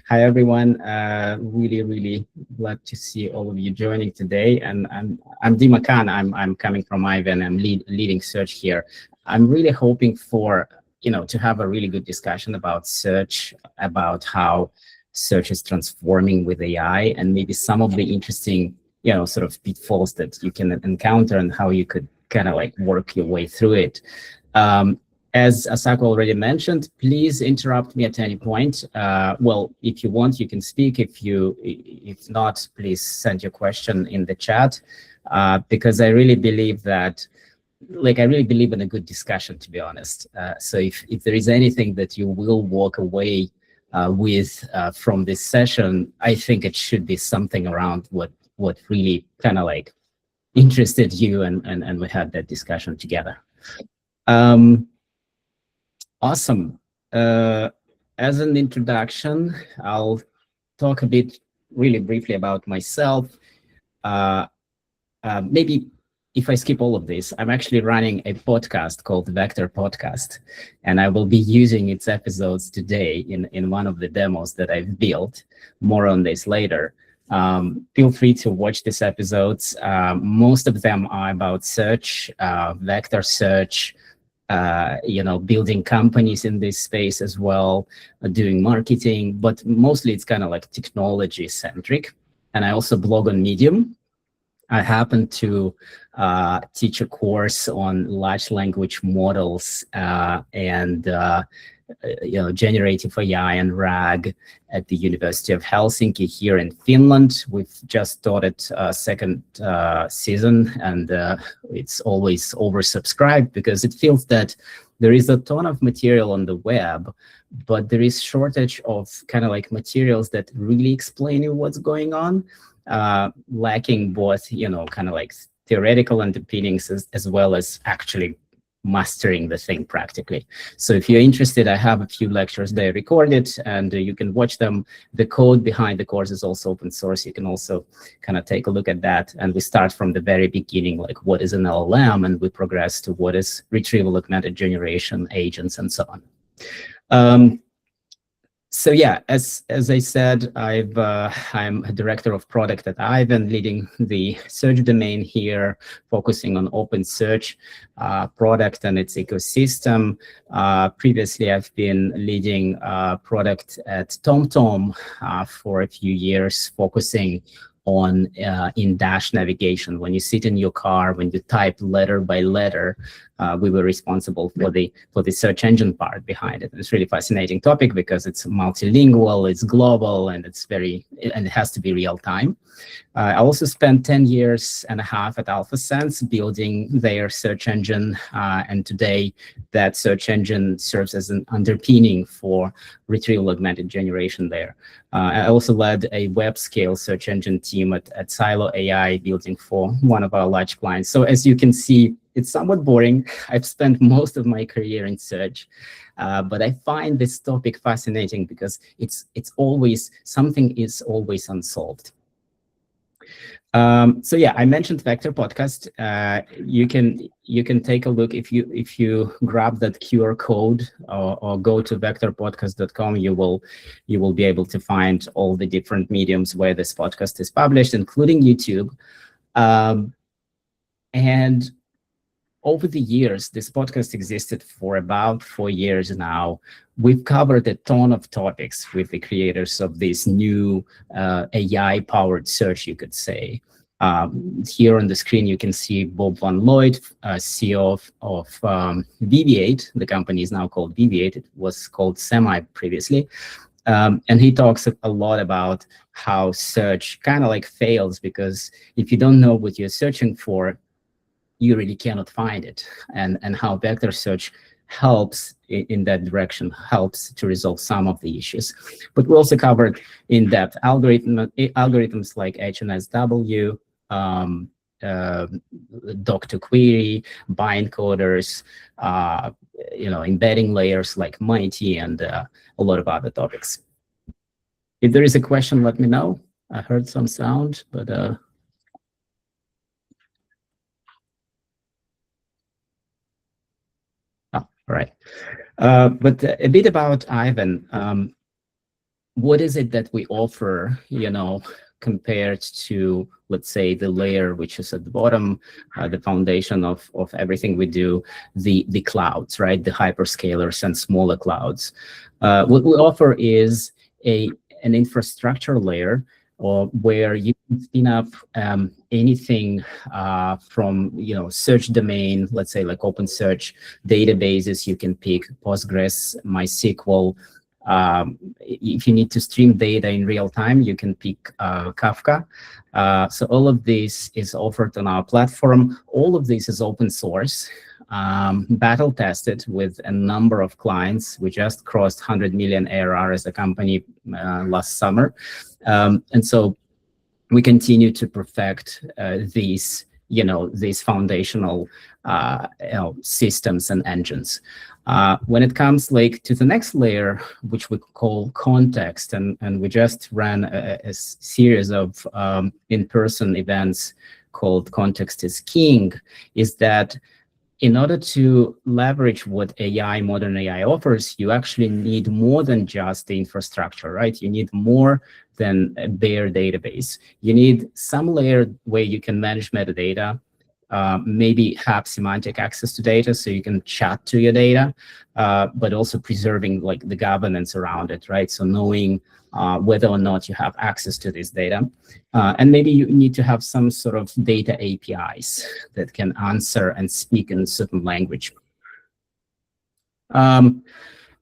Hi, everyone. Really glad to see all of you joining today. And I'm Dima Khan. I'm coming from Aiven. I'm leading search here. I'm really hoping for to have a really good discussion about search, about how search is transforming with AI, and maybe some of the interesting sort of pitfalls that you can encounter and how you could kind of like work your way through it. As Asako already mentioned, please interrupt me at any point. Well, if you want, you can speak. If not, please send your question in the chat, because I really believe that, I really believe in a good discussion, to be honest. So if there is anything that you will walk away with from this session, I think it should be something around what really kind of like interested you, and we had that discussion together. Awesome. As an introduction, I'll talk a bit really briefly about myself. Maybe if I skip all of this, I'm actually running a podcast called Vector Podcast, and I will be using its episodes today in one of the demos that I've built. More on this later. Feel free to watch these episodes. Most of them are about search, vector search, building companies in this space as well, doing marketing, but mostly it's kind of like technology centric. And I also blog on Medium. I happen to teach a course on large language models and generative AI and RAG at the University of Helsinki here in Finland. We've just started second season, and it's always oversubscribed because it feels that there is a ton of material on the web, but there is shortage of kind of like materials that really explain you what's going on, lacking both, kind of like theoretical underpinnings as well as actually mastering the thing practically. So if you're interested, I have a few lectures there recorded, and you can watch them. The code behind the course is also open source. You can also kind of take a look at that. And we start from the very beginning, like what is an LLM, and we progress to what is retrieval augmented generation, agents, and so on. So yeah, as I said, I'm a director of product at Aiven, leading the search domain here, focusing on open search product and its ecosystem. Previously, I've been leading product at TomTom for a few years, focusing on in-dash navigation. When you sit in your car, when you type letter by letter, we were responsible for the search engine part behind it. It's a really fascinating topic because it's multilingual, it's global, and it has to be real time. I also spent 10 years and a half at AlphaSense building their search engine, and today that search engine serves as an underpinning for retrieval augmented generation there. I also led a web scale search engine team at Silo AI, building for one of our large clients. So as you can see, it's somewhat boring. I've spent most of my career in search, but I find this topic fascinating because it's always, something is always unsolved. So yeah, I mentioned Vector Podcast. You can take a look if you grab that QR code or go to vectorpodcast.com. You will be able to find all the different mediums where this podcast is published, including YouTube. And over the years, this podcast existed for about 4 years now. We've covered a ton of topics with the creators of this new AI-powered search, you could say. Here on the screen, you can see Bob Van Looyd, CEO of Viviate. The company is now called Viviate. It was called Semi previously. And he talks a lot about how search kind of like fails, because if you don't know what you're searching for, you really cannot find it, and how vector search helps in that direction, helps to resolve some of the issues. But we also covered in-depth algorithms like HNSW, doc2query, bind coders, embedding layers like Mighty, and a lot of other topics. If there is a question, let me know. I heard some sound, but all right. But a bit about Aiven. what is it that we offer, compared to, let's say, the layer which is at the bottom, the foundation of everything we do, the clouds, right? The hyperscalers and smaller clouds. What we offer is an infrastructure layer, or where you can spin up anything from search domain, let's say like open search databases. You can pick Postgres, MySQL. If you need to stream data in real time, you can pick Kafka. So all of this is offered on our platform. All of this is open source, battle tested with a number of clients. We just crossed 100 million ARR as a company last summer. And so we continue to perfect these foundational systems and engines. When it comes to the next layer, which we call context, and we just ran a series of in-person events called Context is King, is that in order to leverage what modern AI offers, you actually need more than just the infrastructure, right? You need more than a bare database. You need some layer where you can manage metadata, maybe have semantic access to data so you can chat to your data, but also preserving the governance around it, right? So knowing whether or not you have access to this data. And maybe you need to have some sort of data APIs that can answer and speak in a certain language. And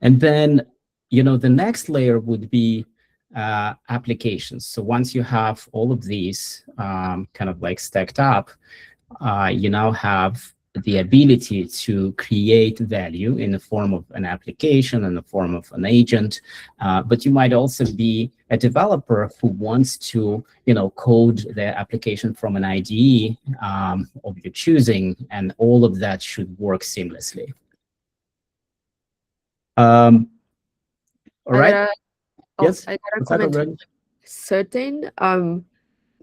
then, the next layer would be applications. So once you have all of these kind of stacked up, you now have the ability to create value in the form of an application, in the form of an agent. But you might also be a developer who wants to, code their application from an IDE of your choosing, and all of that should work seamlessly. All right. Yes. I got a comment. Certain.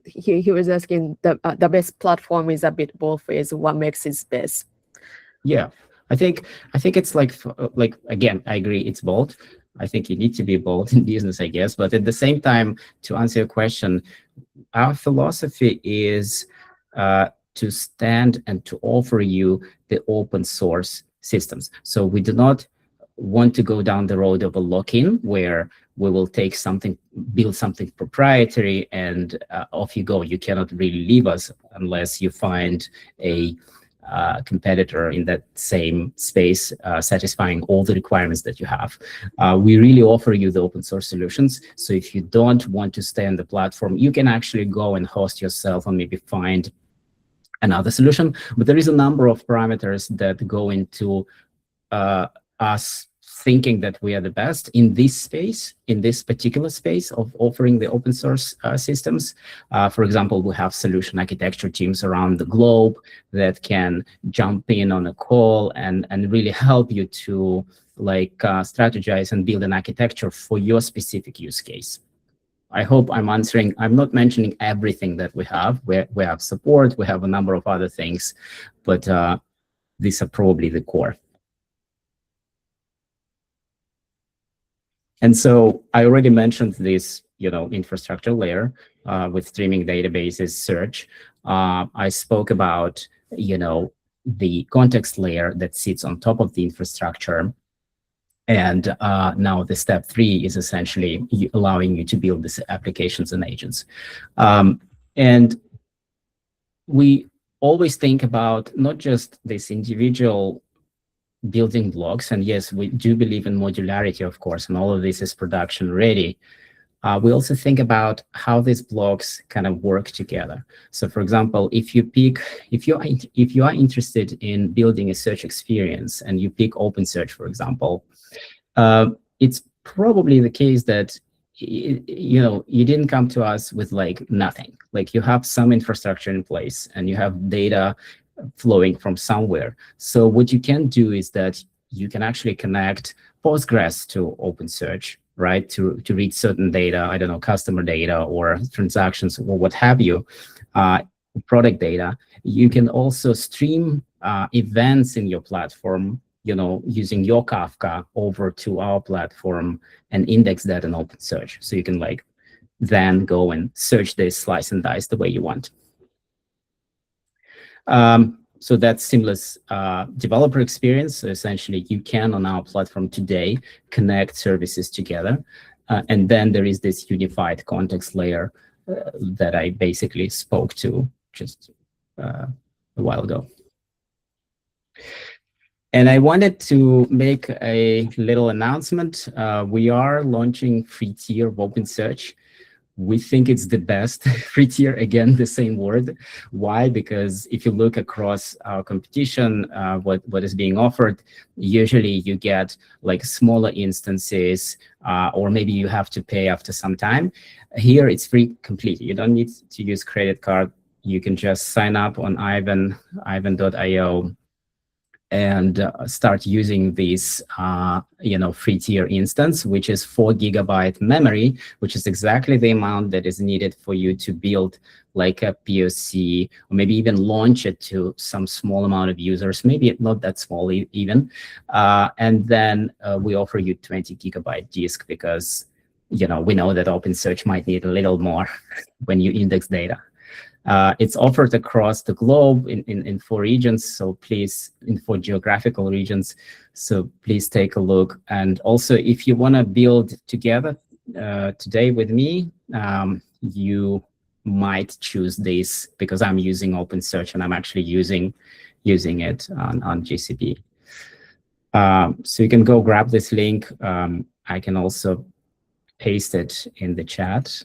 He was asking the best platform is a bit both ways. What makes it best? Yeah, I think it's like again, I agree, it's both. I think you need to be both in business, I guess. But at the same time, to answer your question, our philosophy is to stand and to offer you the open source systems. So we do not want to go down the road of a lock-in where we will take something, build something proprietary, and off you go. You cannot really leave us unless you find a competitor in that same space satisfying all the requirements that you have. We really offer you the open source solutions. So if you don't want to stay on the platform, you can actually go and host yourself and maybe find another solution. But there is a number of parameters that go into us thinking that we are the best in this space, in this particular space of offering the open source systems. For example, we have solution architecture teams around the globe that can jump in on a call and really help you to strategize and build an architecture for your specific use case. I hope I'm answering. I'm not mentioning everything that we have. We have support, we have a number of other things, but these are probably the core. And so I already mentioned this, infrastructure layer with streaming databases, search. I spoke about, the context layer that sits on top of the infrastructure. And now the step 3 is essentially allowing you to build these applications and agents. And we always think about not just this individual building blocks, and yes, we do believe in modularity, of course, and all of this is production ready. We also think about how these blocks kind of work together. So, for example, if you are interested in building a search experience and you pick OpenSearch, for example, it's probably the case that you didn't come to us with nothing. You have some infrastructure in place and you have data flowing from somewhere. So what you can do is that you can actually connect Postgres to OpenSearch, right? To read certain data, I don't know, customer data or transactions or what have you, product data. You can also stream events in your platform using your Kafka over to our platform and index that in OpenSearch. So you can then go and search this, slice and dice the way you want. So that's seamless developer experience. So essentially, you can, on our platform today, connect services together. And then there is this unified context layer that I basically spoke to just a while ago. And I wanted to make a little announcement. We are launching free tier of OpenSearch. We think it's the best free tier, again, the same word. Why? Because if you look across our competition, what is being offered, usually you get smaller instances, or maybe you have to pay after some time. Here, it's free completely. You don't need to use credit card. You can just sign up on Aiven.io and start using this, free tier instance, which is 4 GB memory, which is exactly the amount that is needed for you to build a POC, or maybe even launch it to some small amount of users, maybe not that small even. And then we offer you 20 GB disk because, we know that OpenSearch might need a little more when you index data. It's offered across the globe in 4 regions, so please, in 4 geographical regions. So please take a look. And also, if you want to build together today with me, you might choose this because I'm using OpenSearch and I'm actually using it on GCP. So you can go grab this link. I can also paste it in the chat.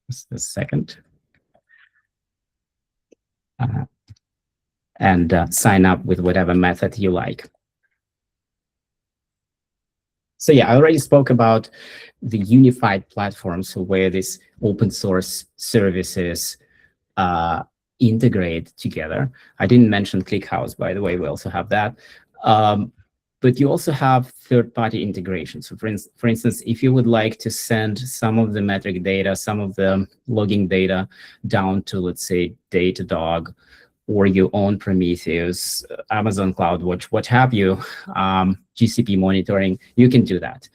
Just a second. And sign up with whatever method you like. So yeah, I already spoke about the unified platform, so where these open source services integrate together. I didn't mention ClickHouse, by the way, we also have that. But you also have third-party integration. So for instance, if you would like to send some of the metric data, some of the logging data down to, let's say, Datadog, or your own Prometheus, Amazon CloudWatch, what have you, GCP monitoring, you can do that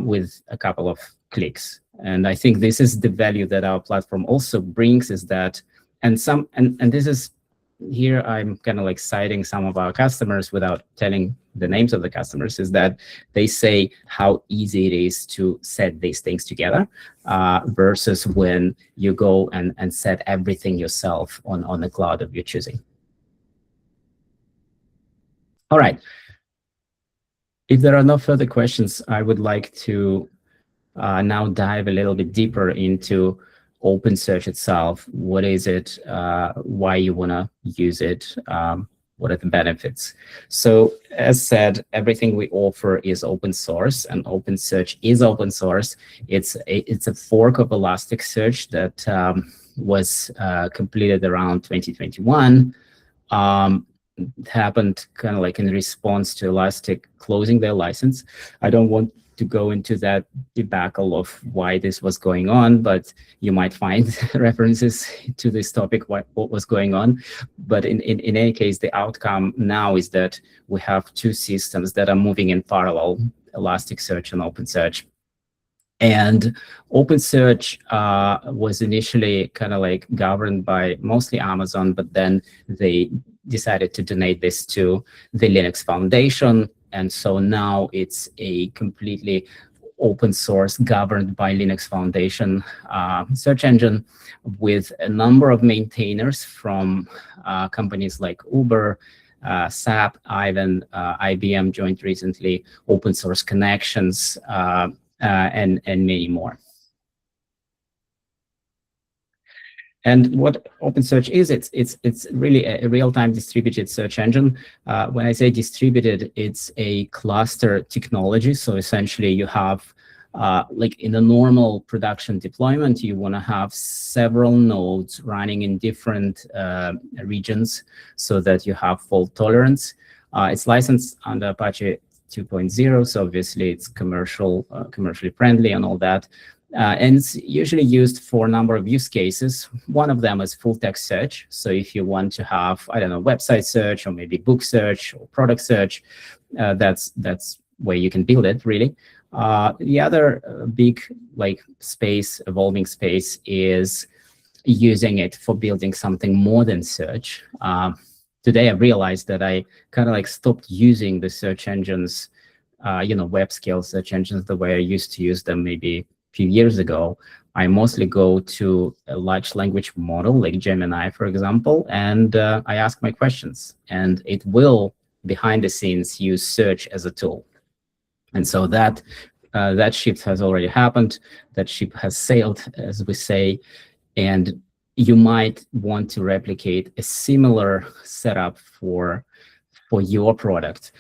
with a couple of clicks. And I think this is the value that our platform also brings, is that, and this is, here I'm kind of citing some of our customers without telling the names of the customers, is that they say how easy it is to set these things together versus when you go and set everything yourself on the cloud of your choosing. All right. If there are no further questions, I would like to now dive a little bit deeper into OpenSearch itself. What is it? Why you want to use it? What are the benefits? So as said, everything we offer is open source, and OpenSearch is open source. It's a fork of Elasticsearch that was completed around 2021. It happened kind of in response to Elastic closing their license. I don't want to go into that debacle of why this was going on, but you might find references to this topic, what was going on. But in any case, the outcome now is that we have 2 systems that are moving in parallel, Elasticsearch and OpenSearch. And OpenSearch was initially kind of governed by mostly Amazon, but then they decided to donate this to the Linux Foundation. And so now it's a completely open source, governed by Linux Foundation search engine, with a number of maintainers from companies like Uber, SAP, Aiven, IBM joined recently, Open Source Connections, and many more. And what OpenSearch is, it's really a real-time distributed search engine. When I say distributed, it's a cluster technology. So essentially, you have, in a normal production deployment, you want to have several nodes running in different regions so that you have fault tolerance. It's licensed under Apache 2.0, so obviously it's commercially friendly and all that. And it's usually used for a number of use cases. One of them is full text search. So if you want to have, I don't know, website search or maybe book search or product search, that's where you can build it, really. The other big evolving space is using it for building something more than search. Today I've realized that I kind of stopped using the search engines, web scale search engines the way I used to use them maybe few years ago. I mostly go to a large language model like Gemini, for example, and I ask my questions, and it will, behind the scenes, use search as a tool. And so that shift has already happened. That ship has sailed, as we say, and you might want to replicate a similar setup for your product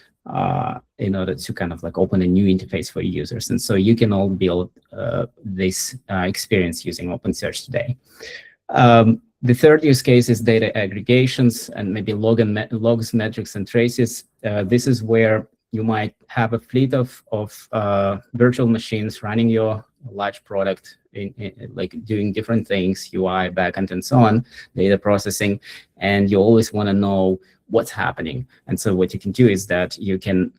in order to kind of open a new interface for users. And so you can all build this experience using OpenSearch today. The third use case is data aggregations and maybe logs, metrics, and traces. This is where you might have a fleet of virtual machines running your large product, doing different things, UI, backend, and so on, data processing, and you always want to know what's happening. And so what you can do is that you can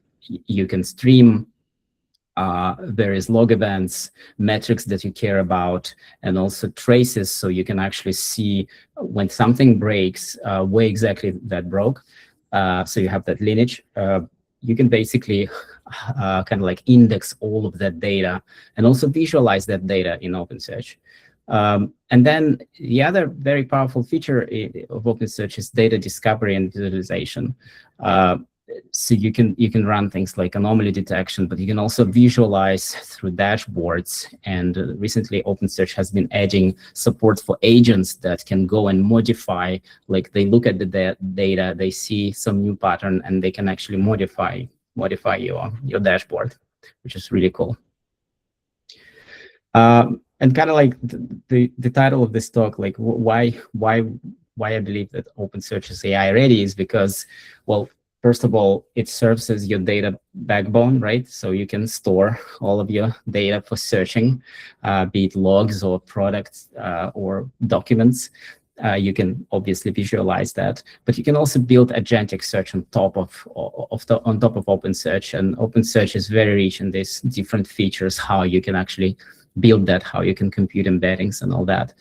stream various log events, metrics that you care about, and also traces, so you can actually see when something breaks, where exactly that broke. So you have that lineage. You can basically kind of index all of that data and also visualize that data in OpenSearch. And then the other very powerful feature of OpenSearch is data discovery and visualization. So you can run things like anomaly detection, but you can also visualize through dashboards. And recently, OpenSearch has been adding support for agents that can go and modify. They look at the data, they see some new pattern, and they can actually modify your dashboard, which is really cool. And kind of the title of this talk, why I believe that OpenSearch is AI ready is because, well, first of all, it serves as your data backbone, right? So you can store all of your data for searching, be it logs or products or documents. You can obviously visualize that, but you can also build agentic search on top of OpenSearch, and OpenSearch is very rich in these different features, how you can actually build that, how you can compute embeddings and all that.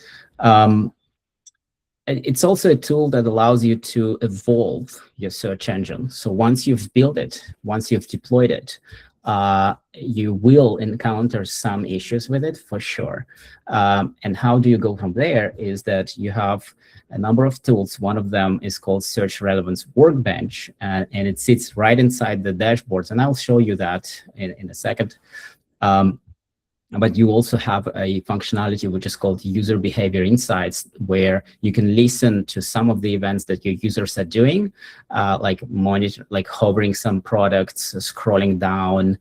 It's also a tool that allows you to evolve your search engine. So once you've built it, once you've deployed it, you will encounter some issues with it for sure. And how do you go from there is that you have a number of tools. One of them is called Search Relevance Workbench, and it sits right inside the dashboards. And I'll show you that in a second. But you also have a functionality which is called User Behavior Insights, where you can listen to some of the events that your users are doing, like hovering some products, scrolling down,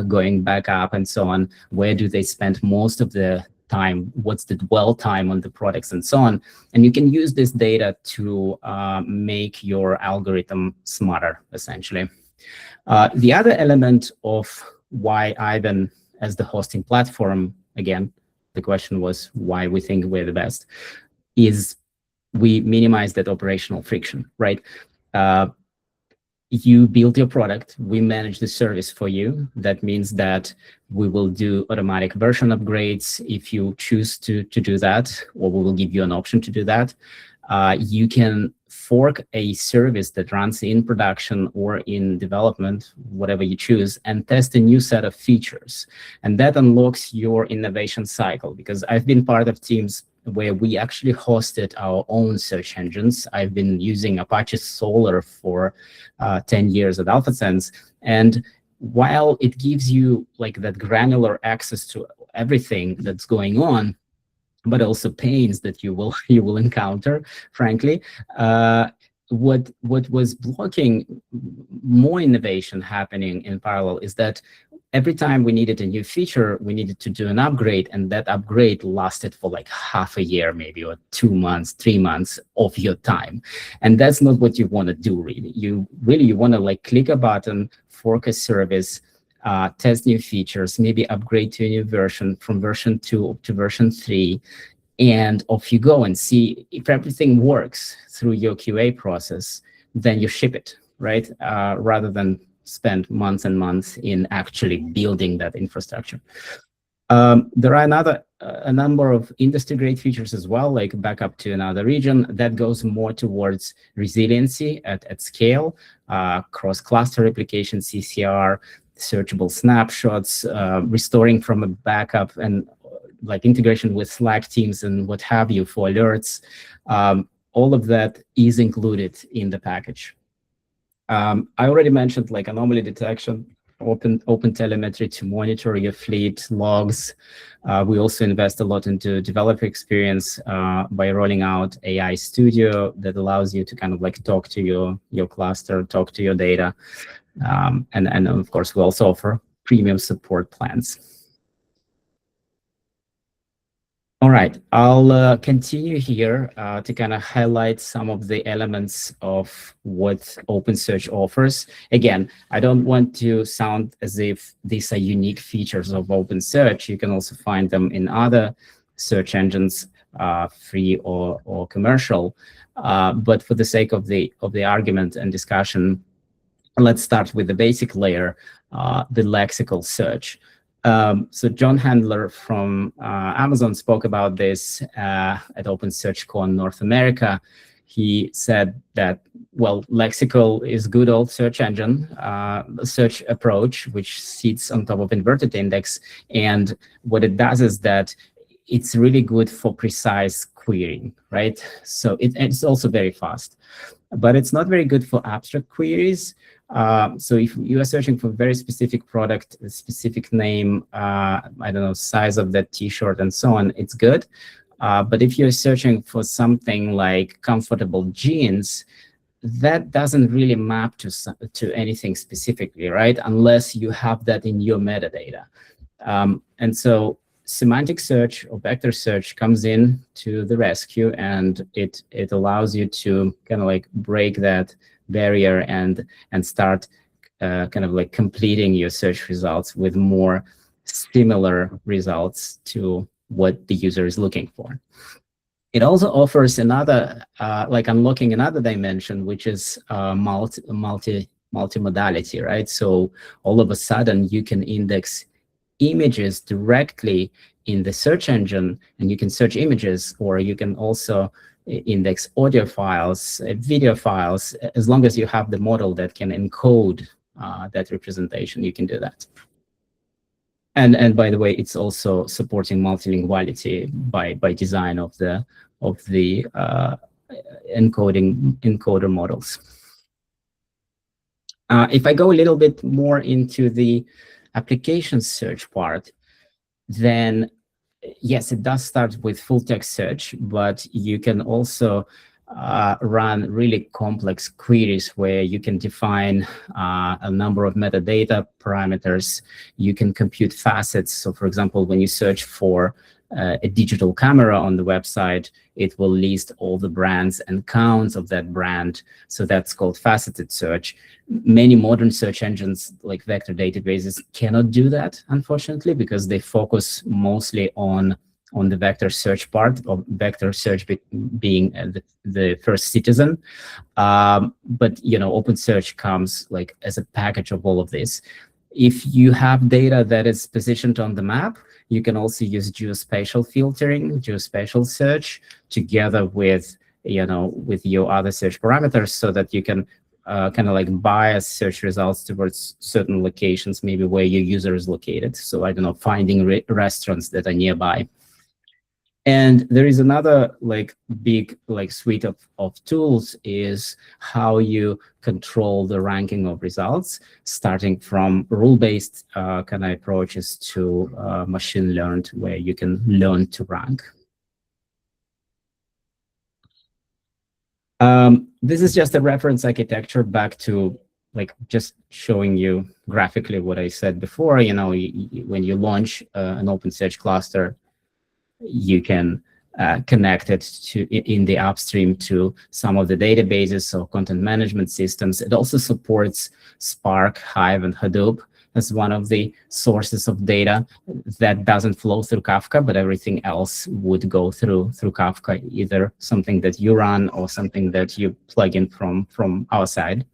going back up, and so on. Where do they spend most of the time? What's the dwell time on the products, and so on? And you can use this data to make your algorithm smarter, essentially. The other element of why Aiven as the hosting platform, again, the question was why we think we're the best, is we minimize that operational friction, right? You build your product, we manage the service for you. That means that we will do automatic version upgrades if you choose to do that, or we will give you an option to do that. You can fork a service that runs in production or in development, whatever you choose, and test a new set of features. And that unlocks your innovation cycle, because I've been part of teams where we actually hosted our own search engines. I've been using Apache Solr for 10 years at AlphaSense. And while it gives you that granular access to everything that's going on, but also pains that you will encounter, frankly. What was blocking more innovation happening in parallel is that every time we needed a new feature, we needed to do an upgrade, and that upgrade lasted for half a year, maybe, or 2 months, 3 months of your time. And that's not what you want to do, really. You want to click a button, fork a service, test new features, maybe upgrade to a new version from version 2 to version 3, and off you go and see if everything works through your QA process, then you ship it, right? Rather than spend months and months in actually building that infrastructure. There are a number of industry-grade features as well, like backup to another region. That goes more towards resiliency at scale, cross-cluster replication, CCR, searchable snapshots, restoring from a backup, and like integration with Slack teams and what have you for alerts. All of that is included in the package. I already mentioned like anomaly detection, open telemetry to monitor your fleet logs. We also invest a lot into developer experience by rolling out AI Studio that allows you to kind of like talk to your cluster, talk to your data. And of course, we also offer premium support plans. All right, I'll continue here to kind of highlight some of the elements of what OpenSearch offers. Again, I don't want to sound as if these are unique features of OpenSearch. You can also find them in other search engines, free or commercial. But for the sake of the argument and discussion, let's start with the basic layer, the lexical search. So John Handler from Amazon spoke about this at OpenSearchCon North America. He said that, well, lexical is good old search engine, search approach, which sits on top of inverted index. And what it does is that it's really good for precise querying, right? So it's also very fast, but it's not very good for abstract queries. So if you are searching for a very specific product, a specific name, I don't know, size of that T-shirt and so on, it's good. But if you're searching for something like comfortable jeans, that doesn't really map to anything specifically, right? Unless you have that in your metadata. And so semantic search or vector search comes in to the rescue, and it allows you to kind of like break that barrier and start kind of like completing your search results with more similar results to what the user is looking for. It also offers another, like unlocking another dimension, which is multimodality, right? So all of a sudden you can index images directly in the search engine, and you can search images, or you can also index audio files, video files. As long as you have the model that can encode that representation, you can do that. And by the way, it's also supporting multilinguality by design of the encoder models. If I go a little bit more into the application search part, then yes, it does start with full text search, but you can also run really complex queries where you can define a number of metadata parameters. You can compute facets. So for example, when you search for a digital camera on the website, it will list all the brands and counts of that brand. So that's called faceted search. Many modern search engines like vector databases cannot do that, unfortunately, because they focus mostly on the vector search part, of vector search being the first citizen. But OpenSearch comes like as a package of all of this. If you have data that is positioned on the map, you can also use geospatial filtering, geospatial search, together with your other search parameters, so that you can kind of like bias search results towards certain locations, maybe where your user is located. So I don't know, finding restaurants that are nearby. And there is another like big like suite of tools is how you control the ranking of results, starting from rule-based kind of approaches to machine learned, where you can learn to rank. This is just a reference architecture back to like just showing you graphically what I said before. When you launch an OpenSearch cluster, you can connect it in the upstream to some of the databases or content management systems. It also supports Spark, Hive, and Hadoop. as one of the sources of data that doesn't flow through Kafka, but everything else would go through Kafka, either something that you run or something that you plug in from our side.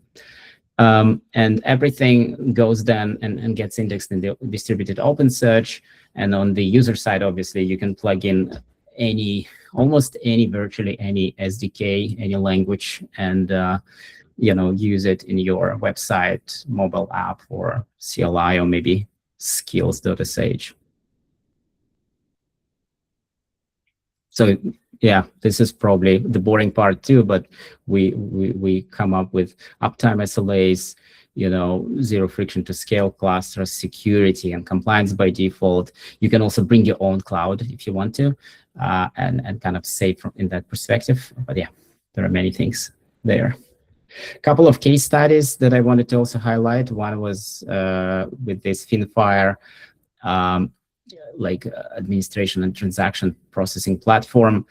And everything goes then and gets indexed in the distributed OpenSearch. And on the user side, obviously, you can plug in almost any, virtually any SDK, any language, and use it in your website, mobile app, or CLI, or maybe skills.sh. So yeah, this is probably the boring part too, but we come up with uptime SLAs, zero friction to scale clusters, security and compliance by default. You can also bring your own cloud if you want to, and kind of save in that perspective. But yeah, there are many things there. A couple of case studies that I wanted to also highlight. One was with this Finfire, administration and transaction processing platform,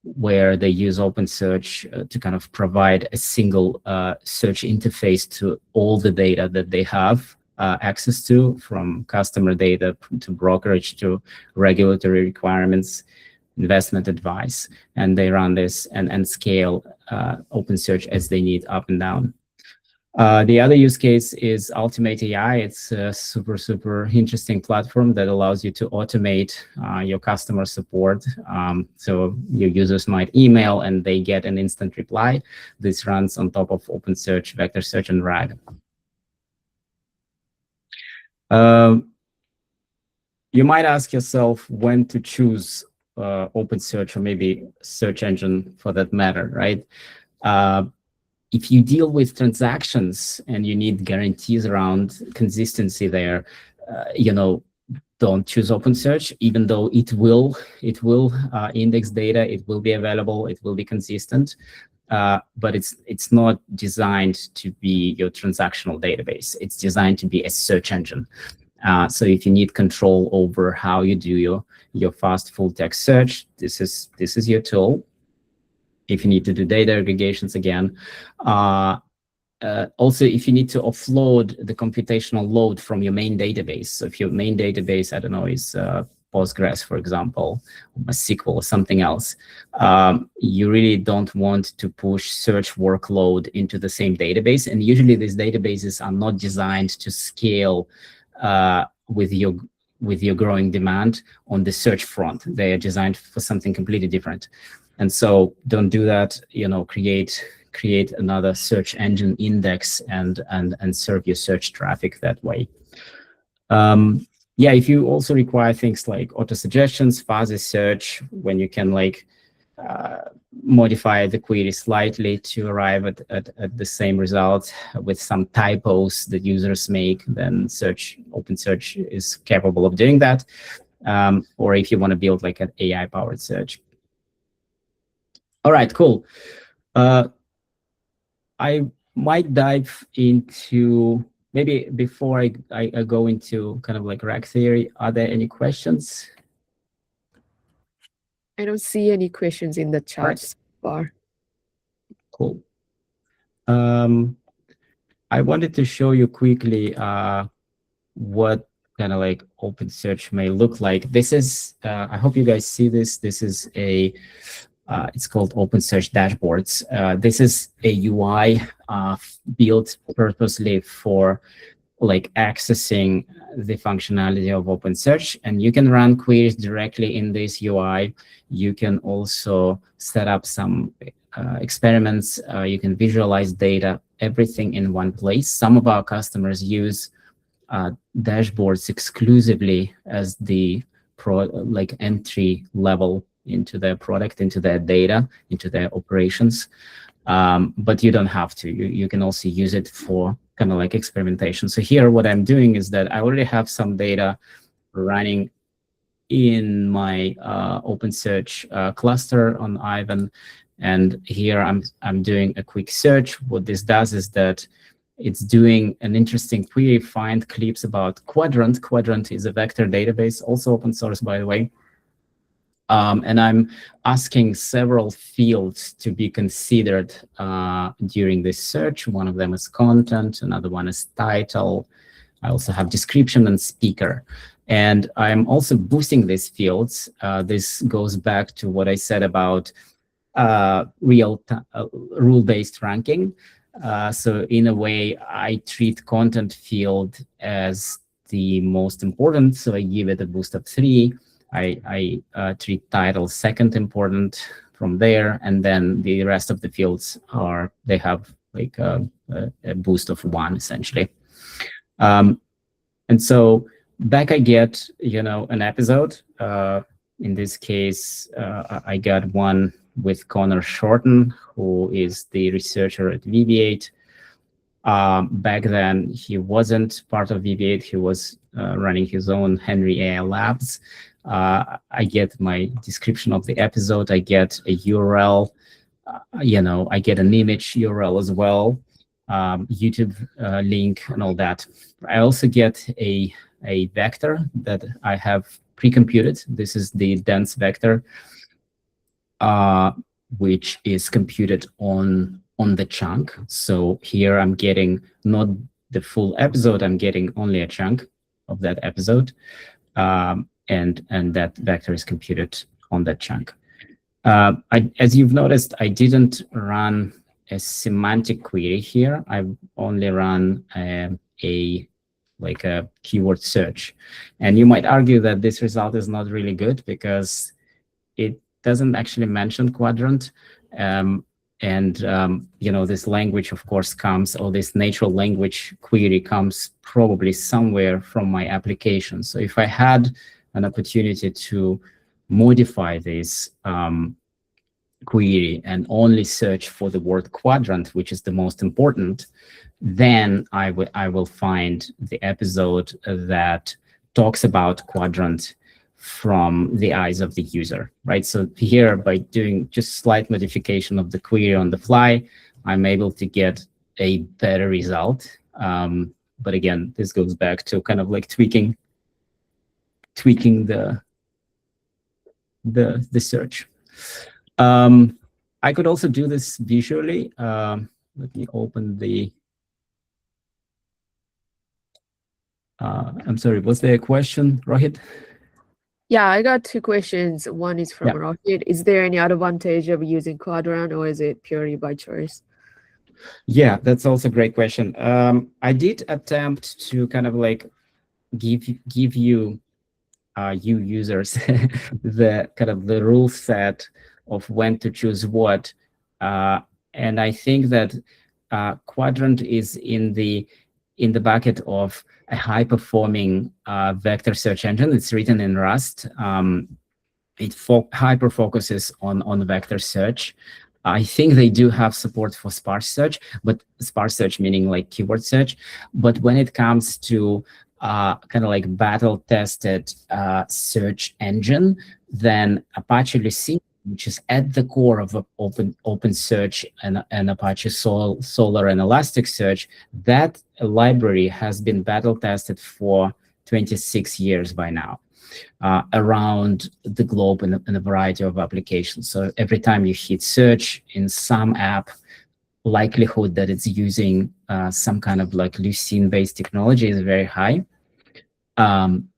where they use OpenSearch to kind of provide a single search interface to all the data that they have access to, from customer data to brokerage to regulatory requirements, investment advice. And they run this and scale OpenSearch as they need, up and down. The other use case is Ultimate AI. It's a super interesting platform that allows you to automate your customer support. So your users might email and they get an instant reply. This runs on top of OpenSearch, Vector Search, and RAG. You might ask yourself when to choose OpenSearch, or maybe search engine for that matter, right? If you deal with transactions and you need guarantees around consistency there, don't choose OpenSearch, even though it will index data, it will be available, it will be consistent, but it's not designed to be your transactional database. It's designed to be a search engine. So if you need control over how you do your fast full text search, this is your tool. If you need to do data aggregations, again. Also, if you need to offload the computational load from your main database, so if your main database, I don't know, is Postgres, for example, a SQL or something else, you really don't want to push search workload into the same database. And usually these databases are not designed to scale with your growing demand on the search front. They are designed for something completely different. And so don't do that, create another search engine index and serve your search traffic that way. Yeah, if you also require things like auto suggestions, fuzzy search, when you can modify the query slightly to arrive at the same result with some typos that users make, then OpenSearch is capable of doing that. Or if you want to build like an AI-powered search. All right, cool. I might dive into, maybe before I go into kind of like RAG theory, are there any questions? I don't see any questions in the chat bar. Cool. I wanted to show you quickly what kind of like OpenSearch may look like. This is, I hope you guys see this. This is it's called OpenSearch Dashboards. This is a UI built purposely for like accessing the functionality of OpenSearch, and you can run queries directly in this UI. You can also set up some experiments. You can visualize data, everything in one place. Some of our customers use dashboards exclusively as the entry level into their product, into their data, into their operations. But you don't have to. You can also use it for kind of like experimentation. So here, what I'm doing is that I already have some data running in my OpenSearch cluster on Aiven, and here I'm doing a quick search. What this does is that it's doing an interesting query, find clips about Quadrant. Quadrant is a vector database, also open source, by the way. And I'm asking several fields to be considered during this search. One of them is content, another one is title, I also have description and speaker. And I'm also boosting these fields. This goes back to what I said about rule-based ranking. So in a way, I treat content field as the most important. So I give it a boost of 3. I treat title second important from there. And then the rest of the fields they have like a boost of 1, essentially. And so back I get, an episode. In this case, I got one with Connor Shorten, who is the researcher at VB8. Back then, he wasn't part of VB8. He was running his own Henry AI Labs. I get my description of the episode. I get a URL. I get an image URL as well, YouTube link and all that. I also get a vector that I have pre-computed. This is the dense vector, which is computed on the chunk. So here I'm getting not the full episode, I'm getting only a chunk of that episode. And that vector is computed on that chunk. As you've noticed, I didn't run a semantic query here. I've only run a keyword search. And you might argue that this result is not really good because it doesn't actually mention quadrant. This language, of course, or this natural language query comes probably somewhere from my application. So if I had an opportunity to modify this query and only search for the word quadrant, which is the most important, then I will find the episode that talks about quadrant from the eyes of the user, right? So here, by doing just slight modification of the query on the fly, I'm able to get a better result. But again, this goes back to kind of like tweaking the search. I could also do this visually. Let me open the. I'm sorry, was there a question, Rohit? Yeah, I got 2 questions. One is from Rohit. Is there any advantage of using quadrant, or is it purely by choice? Yeah, that's also a great question. I did attempt to kind of like give you users the kind of the rule set of when to choose what, and I think that quadrant is in the bucket of a high performing vector search engine. It's written in Rust. It hyper focuses on vector search. I think they do have support for sparse search, but sparse search meaning like keyword search. But when it comes to kind of like battle tested search engine, then Apache Lucene, which is at the core of OpenSearch and Apache Solr and Elasticsearch, that library has been battle tested for 26 years by now. Around the globe in a variety of applications. So every time you hit search in some app, likelihood that it's using some kind of like Lucene-based technology is very high. And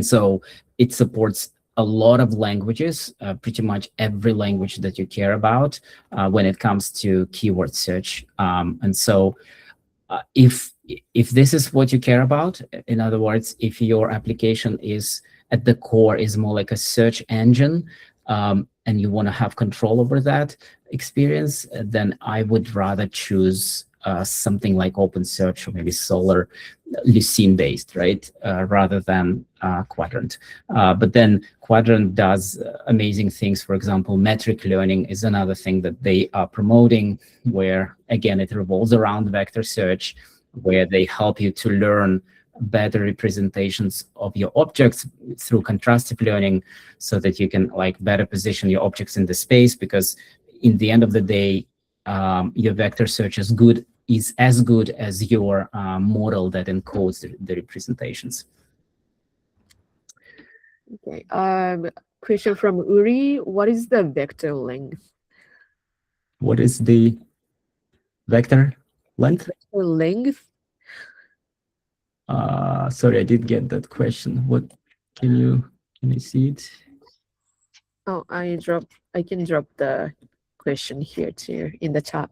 so it supports a lot of languages, pretty much every language that you care about when it comes to keyword search. And so if this is what you care about, in other words, if your application is at the core is more like a search engine, and you want to have control over that experience, then I would rather choose something like OpenSearch or maybe Solr, Lucene-based, right, rather than Quadrant. But then Quadrant does amazing things. For example, metric learning is another thing that they are promoting, where, again, it revolves around vector search, where they help you to learn better representations of your objects through contrastive learning, so that you can like better position your objects in the space, because in the end of the day, your vector search is as good as your model that encodes the representations. Okay. Question from Uri: what is the vector length? What is the vector length? Vector length. Sorry, I did get that question. What can you see it? Oh, I can drop the question here too in the chat.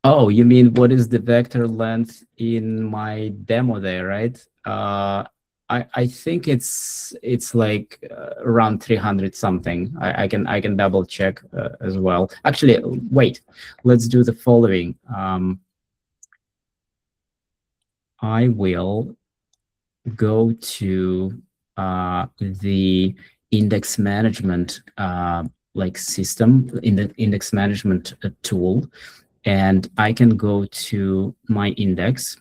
Oh, you mean what is the vector length in my demo there, right? I think it's like around 300 something. I can double check as well. Actually, wait. Let's do the following. I will go to the index management like system in the index management tool, and I can go to my index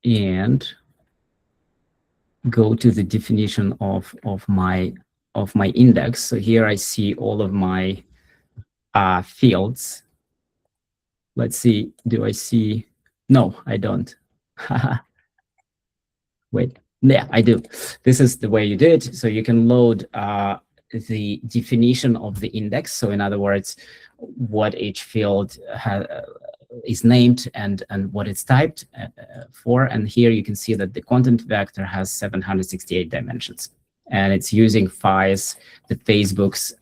and go to the definition of my index. So here I see all of my fields. Let's see, do I see? No, I don't. Wait, yeah, I do. This is the way you do it. So you can load the definition of the index. So in other words, what each field is named and what it's typed for. And here you can see that the content vector has 768 dimensions. And it's using FIS, the Facebook's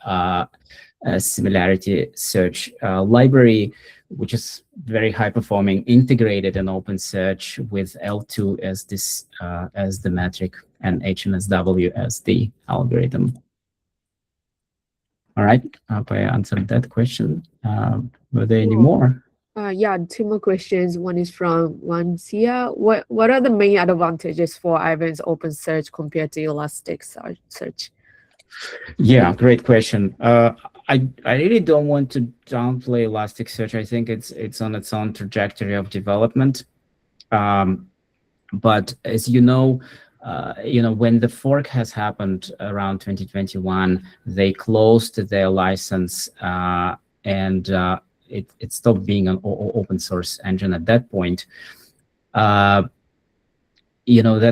similarity search library, which is very high performing, integrated in OpenSearch with L2 as this as the metric and HMSW as the algorithm. All right, hope I answered that question. Were there any more? Yeah, two more questions. One is from Wansia. What are the main advantages for Aiven's OpenSearch compared to Elasticsearch? Yeah, great question. I really don't want to downplay Elasticsearch. I think it's on its own trajectory of development. But as you know, when the fork has happened around 2021, they closed their license and it stopped being an open source engine at that point. That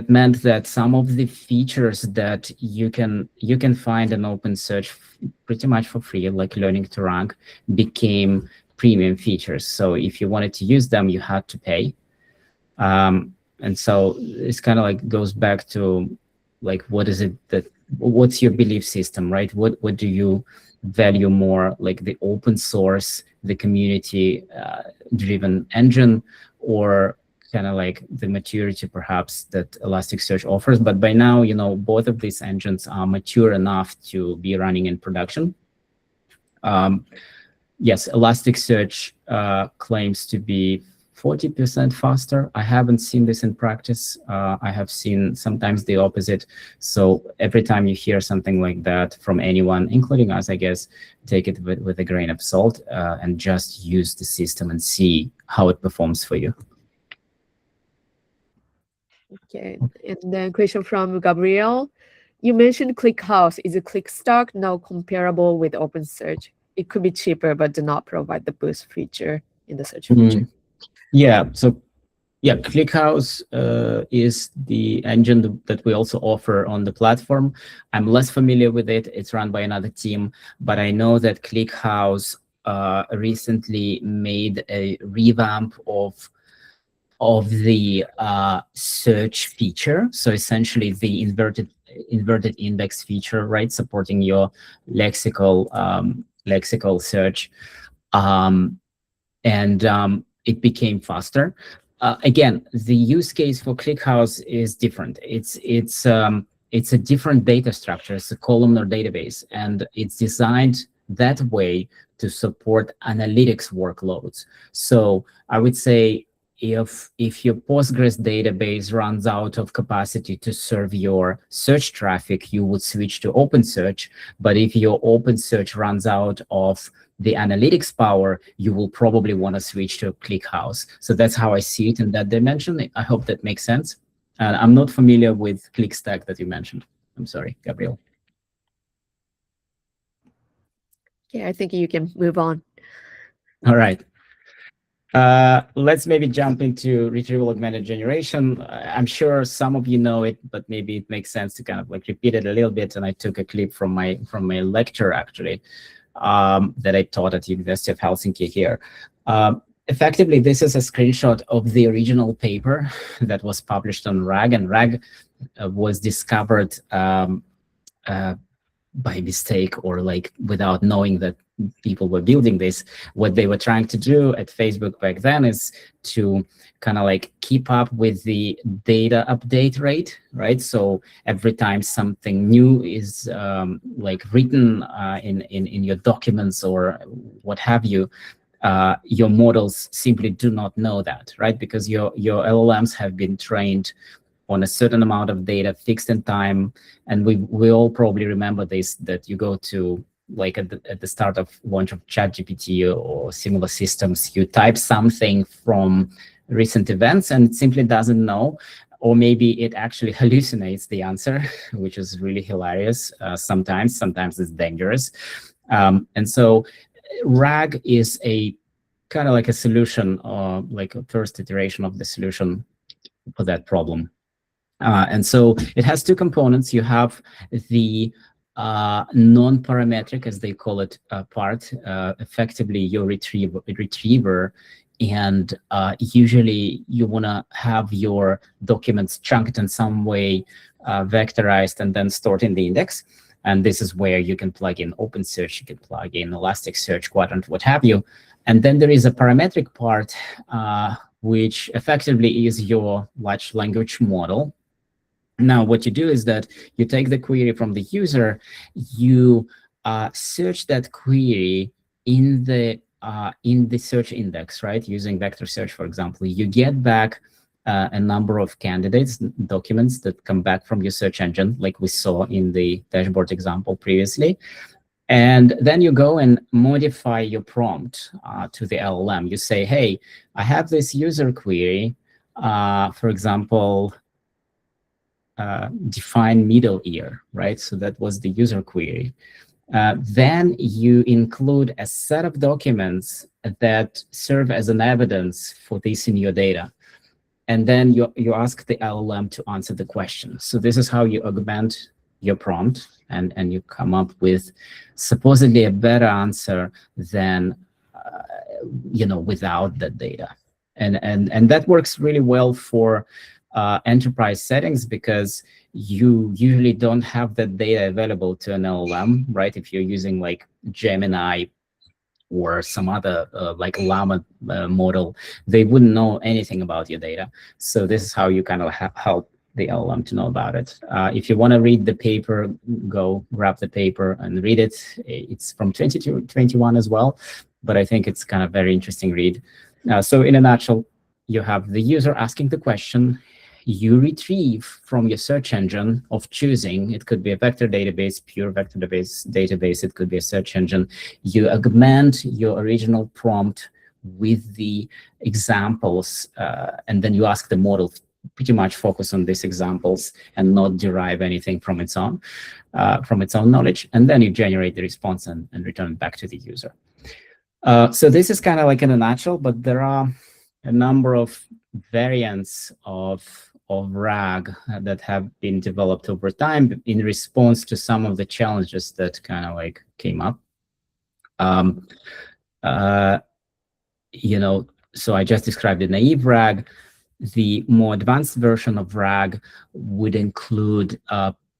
meant that some of the features that you can find in OpenSearch pretty much for free, like learning to rank, became premium features. So if you wanted to use them, you had to pay. And so it's kind of like goes back to like, what's your belief system, right? What do you value more, like the open source, the community driven engine, or kind of like the maturity perhaps that Elasticsearch offers? But by now, both of these engines are mature enough to be running in production. Yes, Elasticsearch claims to be 40% faster. I haven't seen this in practice. I have seen sometimes the opposite. So every time you hear something like that from anyone, including us, I guess, take it with a grain of salt and just use the system and see how it performs for you. Okay, and then question from Gabriel. You mentioned ClickHouse. Is a ClickStack now comparable with OpenSearch? It could be cheaper, but do not provide the boost feature in the search feature. Yeah, so yeah, ClickHouse is the engine that we also offer on the platform. I'm less familiar with it. It's run by another team, but I know that ClickHouse recently made a revamp of the search feature. So essentially the inverted index feature, right? Supporting your lexical search. It became faster. Again, the use case for ClickHouse is different. It's a different data structure. It's a columnar database, and it's designed that way to support analytics workloads. So I would say if your Postgres database runs out of capacity to serve your search traffic, you would switch to OpenSearch. But if your OpenSearch runs out of the analytics power, you will probably want to switch to ClickHouse. So that's how I see it in that dimension. I hope that makes sense. I'm not familiar with ClickStack that you mentioned. I'm sorry, Gabriel. Okay, I think you can move on. All right. Let's maybe jump into retrieval augmented generation. I'm sure some of you know it, but maybe it makes sense to kind of like repeat it a little bit. And I took a clip from my lecture actually that I taught at the University of Helsinki here. Effectively, this is a screenshot of the original paper that was published on RAG, and RAG was discovered by mistake, or like without knowing that people were building this. What they were trying to do at Facebook back then is to kind of like keep up with the data update rate, right? So every time something new is like written in your documents or what have you, your models simply do not know that, right? Because your LLMs have been trained on a certain amount of data fixed in time. And we all probably remember this, that you go to, like at the start of launch of ChatGPT or similar systems, you type something from recent events and it simply doesn't know, or maybe it actually hallucinates the answer, which is really hilarious. Sometimes it's dangerous. And so RAG is a kind of like a solution, like a first iteration of the solution for that problem. And so it has two components. You have the non-parametric, as they call it, part, effectively your retriever. And usually you want to have your documents chunked in some way, vectorized, and then stored in the index. And this is where you can plug in OpenSearch, you can plug in Elasticsearch, Quadrant, what have you. And then there is a parametric part, which effectively is your large language model. Now, what you do is that you take the query from the user, you search that query in the search index, right? Using vector search, for example, you get back a number of candidates, documents that come back from your search engine, like we saw in the dashboard example previously. And then you go and modify your prompt to the LLM. You say, hey, I have this user query, for example, define middle ear, right? So that was the user query. Then you include a set of documents that serve as an evidence for this in your data. And then you ask the LLM to answer the question. So this is how you augment your prompt, and you come up with supposedly a better answer than without the data. And that works really well for enterprise settings, because you usually don't have that data available to an LLM, right? If you're using like Gemini or some other like Llama model, they wouldn't know anything about your data. So this is how you kind of help the LLM to know about it. If you want to read the paper, go grab the paper and read it. It's from 2021 as well, but I think it's kind of very interesting read. So in a nutshell, you have the user asking the question, you retrieve from your search engine of choosing. It could be a vector database, pure vector database. It could be a search engine. You augment your original prompt with the examples, and then you ask the model pretty much focus on these examples and not derive anything from its own knowledge. And then you generate the response and return it back to the user. So this is kind of like in a nutshell, but there are a number of variants of RAG that have been developed over time in response to some of the challenges that kind of like came up. So I just described the naive RAG. The more advanced version of RAG would include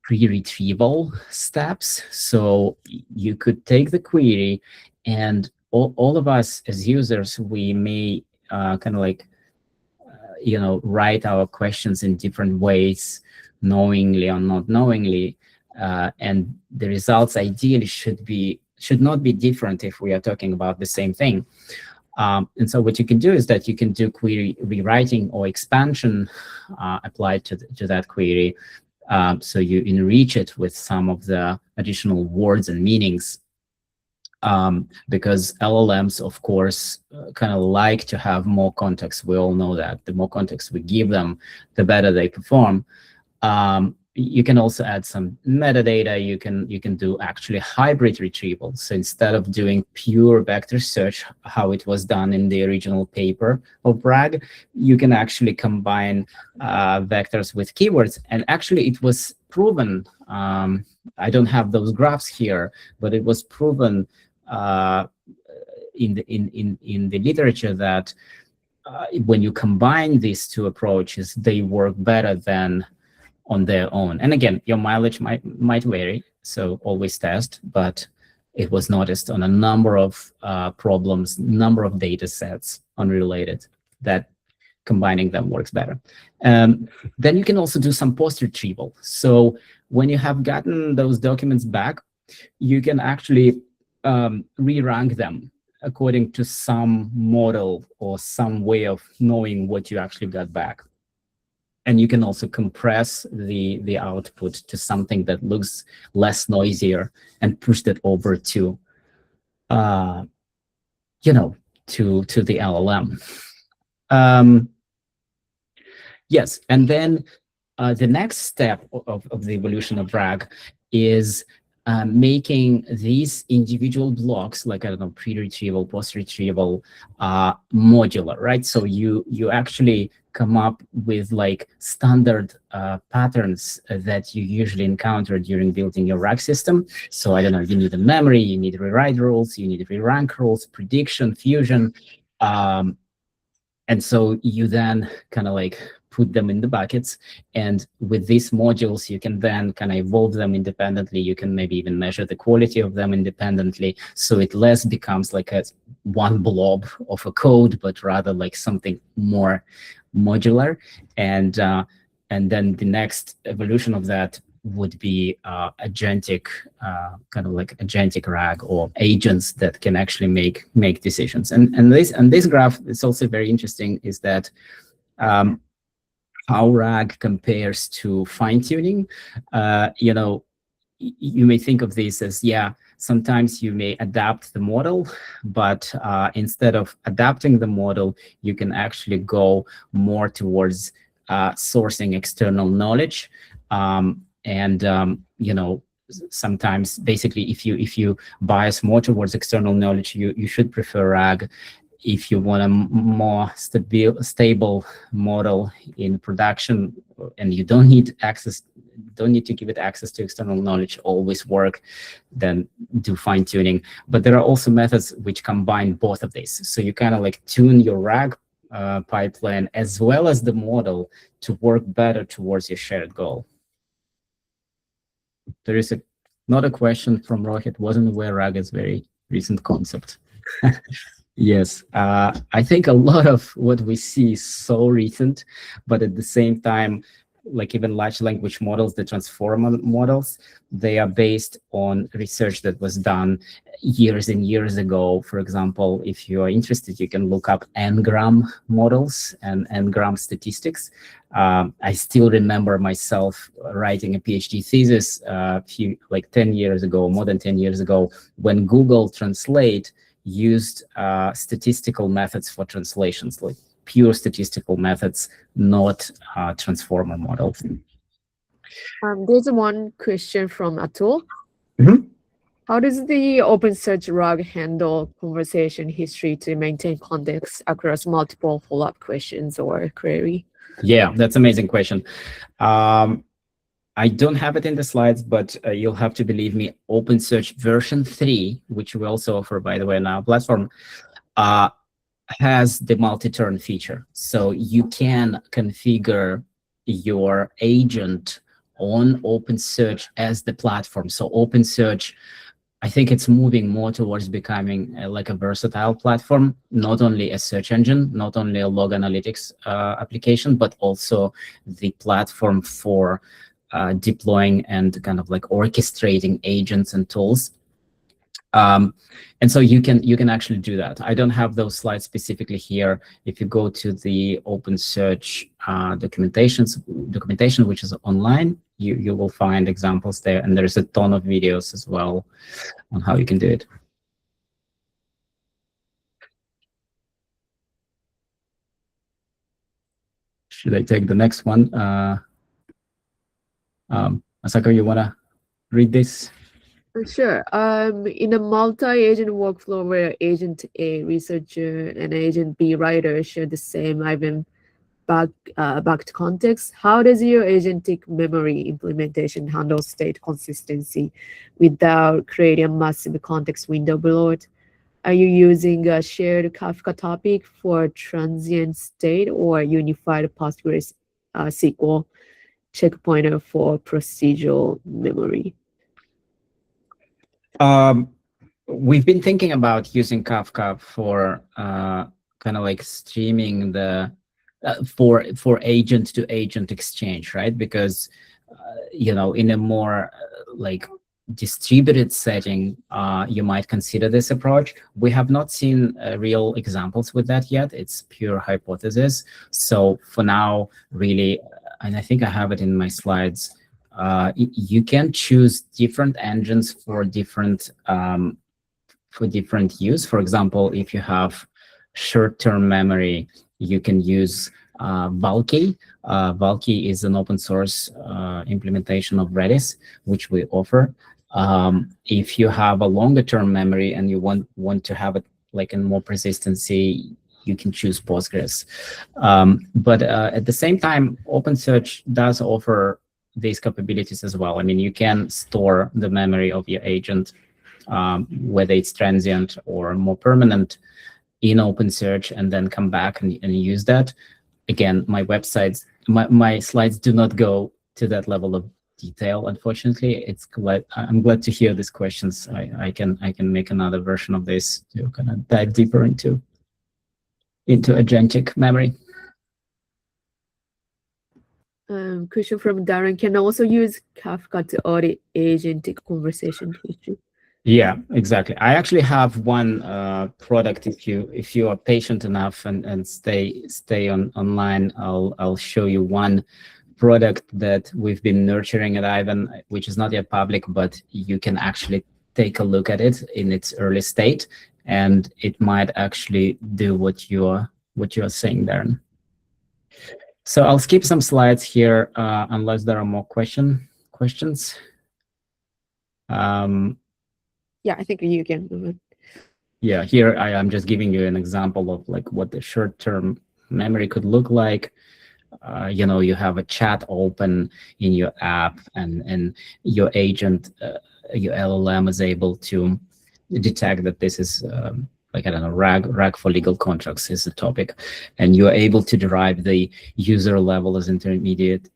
pre-retrieval steps. So you could take the query, and all of us as users, we may kind of like write our questions in different ways, knowingly or not knowingly, and the results ideally should not be different if we are talking about the same thing. And so what you can do is that you can do query rewriting or expansion applied to that query. So you enrich it with some of the additional words and meanings. Because LLMs, of course, kind of like to have more context. We all know that the more context we give them, the better they perform. You can also add some metadata. You can do actually hybrid retrieval. So instead of doing pure vector search, how it was done in the original paper of RAG, you can actually combine vectors with keywords. And actually, it was proven. I don't have those graphs here, but it was proven in the literature that when you combine these two approaches, they work better than on their own. And again, your mileage might vary, so always test, but it was noticed on a number of problems, number of data sets unrelated, that combining them works better. Then you can also do some post-retrieval. So when you have gotten those documents back, you can actually re-rank them according to some model or some way of knowing what you actually got back. And you can also compress the output to something that looks less noisier and push that over to, you know, to the LLM. Yes, and then the next step of the evolution of RAG is making these individual blocks, like, I don't know, pre-retrieval, post-retrieval, modular, right? So you actually come up with like standard patterns that you usually encounter during building your RAG system. So I don't know, you need a memory, you need rewrite rules, you need re-rank rules, prediction, fusion. And so you then kind of like put them in the buckets. And with these modules, you can then kind of evolve them independently. You can maybe even measure the quality of them independently. So it less becomes like a one blob of a code, but rather like something more modular. And then the next evolution of that would be agentic, kind of like agentic RAG, or agents that can actually make decisions. And this graph is also very interesting, is that how RAG compares to fine tuning. You know, you may think of this as, yeah, sometimes you may adapt the model, but instead of adapting the model, you can actually go more towards sourcing external knowledge. You know, sometimes basically if you bias more towards external knowledge, you should prefer RAG. If you want a more stable model in production, and you don't need to give it access to external knowledge, always work, then do fine tuning. But there are also methods which combine both of these. So you kind of like tune your RAG pipeline as well as the model to work better towards your shared goal. There is not a question from Rohit, wasn't aware RAG is very recent concept. Yes, I think a lot of what we see is so recent, but at the same time, like even large language models, the transformer models, they are based on research that was done years and years ago. For example, if you are interested, you can look up n-gram models and n-gram statistics. I still remember myself writing a PhD thesis like 10 years ago, more than 10 years ago, when Google Translate used statistical methods for translations, like pure statistical methods, not transformer models. There's one question from Atul. How does the OpenSearch RAG handle conversation history to maintain context across multiple follow-up questions or query? Yeah, that's an amazing question. I don't have it in the slides, but you'll have to believe me, OpenSearch version 3, which we also offer, by the way, on our platform, has the multi-turn feature. So you can configure your agent on OpenSearch as the platform. So OpenSearch, I think it's moving more towards becoming like a versatile platform, not only a search engine, not only a log analytics application, but also the platform for deploying and kind of like orchestrating agents and tools. And so you can actually do that. I don't have those slides specifically here. If you go to the OpenSearch documentation, which is online, you will find examples there, and there's a ton of videos as well on how you can do it. Should I take the next one? Masako, you want to read this? Sure. In a multi-agent workflow where agent A researcher and agent B writer share the same Aiven backed context, how does your agentic memory implementation handle state consistency without creating a massive context window below it? Are you using a shared Kafka topic for transient state or unified Postgres SQL checkpointer for procedural memory? We've been thinking about using Kafka for kind of like streaming the for agent to agent exchange, right? Because you know, in a more like distributed setting, you might consider this approach. We have not seen real examples with that yet. It's pure hypothesis. So for now, really, and I think I have it in my slides, you can choose different engines for different use. For example, if you have short-term memory, you can use Valky. Valky is an open source implementation of Redis, which we offer. If you have a longer term memory and you want to have it like in more persistency, you can choose Postgres. But at the same time, OpenSearch does offer these capabilities as well. I mean, you can store the memory of your agent, whether it's transient or more permanent, in OpenSearch, and then come back and use that. Again, my slides do not go to that level of detail, unfortunately. I'm glad to hear these questions. I can make another version of this to kind of dive deeper into agentic memory. Question from Darren: can also use Kafka to audit agentic conversation history? Yeah, exactly. I actually have one product. If you are patient enough and stay online, I'll show you one product that we've been nurturing at Aiven, which is not yet public, but you can actually take a look at it in its early state, and it might actually do what you're saying, Darren. So I'll skip some slides here unless there are more questions. Yeah, I think you can move it. Yeah, here I am just giving you an example of like what the short-term memory could look like. You know, you have a chat open in your app, and your agent, your LLM, is able to detect that this is like, I don't know, RAG for legal contracts is the topic, and you're able to derive the user level as intermediate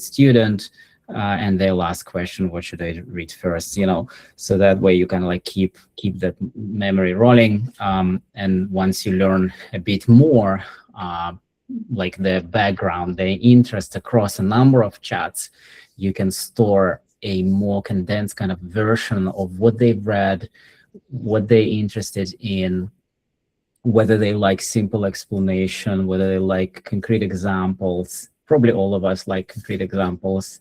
student, and their last question, what should I read first? You know, so that way you kind of like keep that memory rolling, and once you learn a bit more, like the background, the interest across a number of chats, you can store a more condensed kind of version of what they've read, what they're interested in, whether they like simple explanation, whether they like concrete examples. Probably all of us like concrete examples.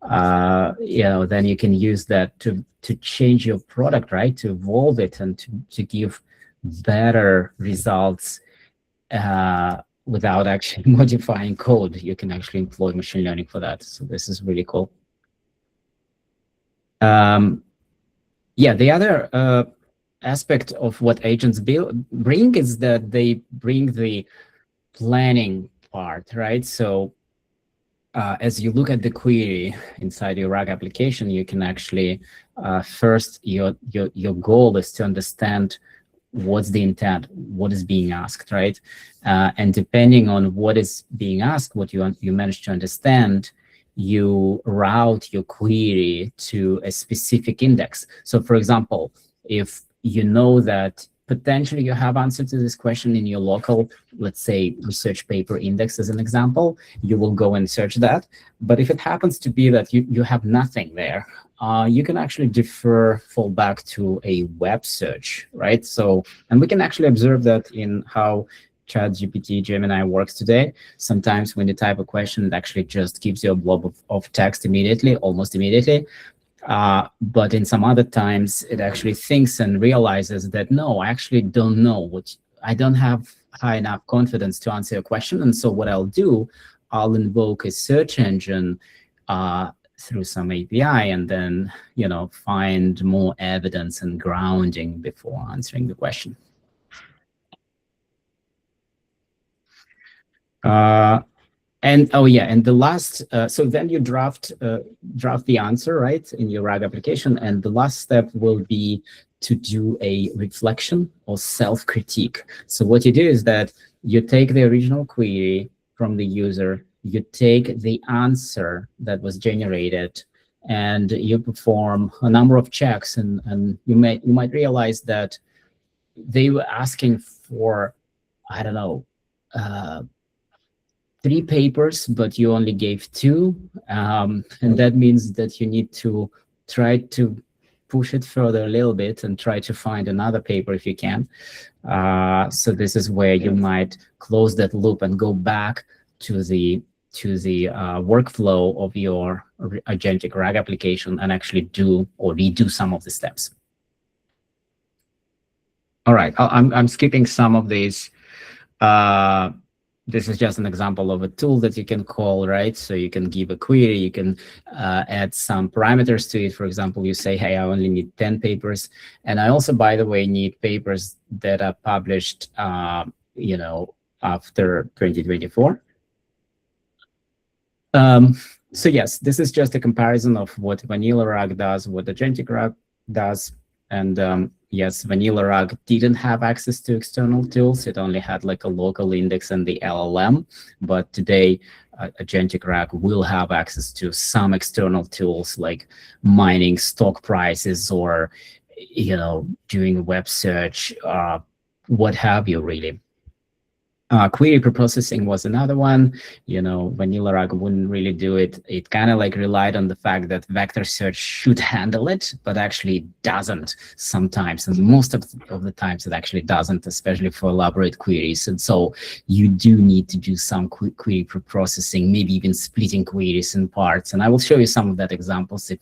You know, then you can use that to change your product, right? To evolve it and to give better results without actually modifying code. You can actually employ machine learning for that. So this is really cool. Yeah, the other aspect of what agents bring is that they bring the planning part, right? So as you look at the query inside your RAG application, you can actually first, your goal is to understand what's the intent, what is being asked, right? And depending on what is being asked, what you manage to understand, you route your query to a specific index. So for example, if you know that potentially you have answer to this question in your local, let's say, research paper index as an example, you will go and search that. But if it happens to be that you have nothing there, you can actually fall back to a web search, right? So, and we can actually observe that in how ChatGPT, Gemini works today. Sometimes when you type a question, it actually just gives you a blob of text immediately, almost immediately. But in some other times, it actually thinks and realizes that, no, I actually don't know I don't have high enough confidence to answer a question. And so what I'll do, I'll invoke a search engine through some API, and then, you know, find more evidence and grounding before answering the question. And oh yeah, and the last, so then you draft the answer, right, in your RAG application, and the last step will be to do a reflection or self-critique. So what you do is that you take the original query from the user, you take the answer that was generated, and you perform a number of checks, and you might realize that they were asking for, I don't know, 3 papers, but you only gave 2. And that means that you need to try to push it further a little bit and try to find another paper if you can. So this is where you might close that loop and go back to the workflow of your agentic RAG application and actually do or redo some of the steps. All right, I'm skipping some of these. This is just an example of a tool that you can call, right? So you can give a query, you can add some parameters to it. For example, you say, hey, I only need 10 papers. And I also, by the way, need papers that are published, after 2024. So yes, this is just a comparison of what vanilla RAG does, what agentic RAG does. And yes, vanilla RAG didn't have access to external tools. It only had like a local index and the LLM. But today, agentic RAG will have access to some external tools like mining stock prices or, doing web search, what have you, really. Query preprocessing was another one. Vanilla RAG wouldn't really do it. It kind of like relied on the fact that vector search should handle it, but actually doesn't sometimes. And most of the times it actually doesn't, especially for elaborate queries. And so you do need to do some query preprocessing, maybe even splitting queries in parts. And I will show you some of that examples if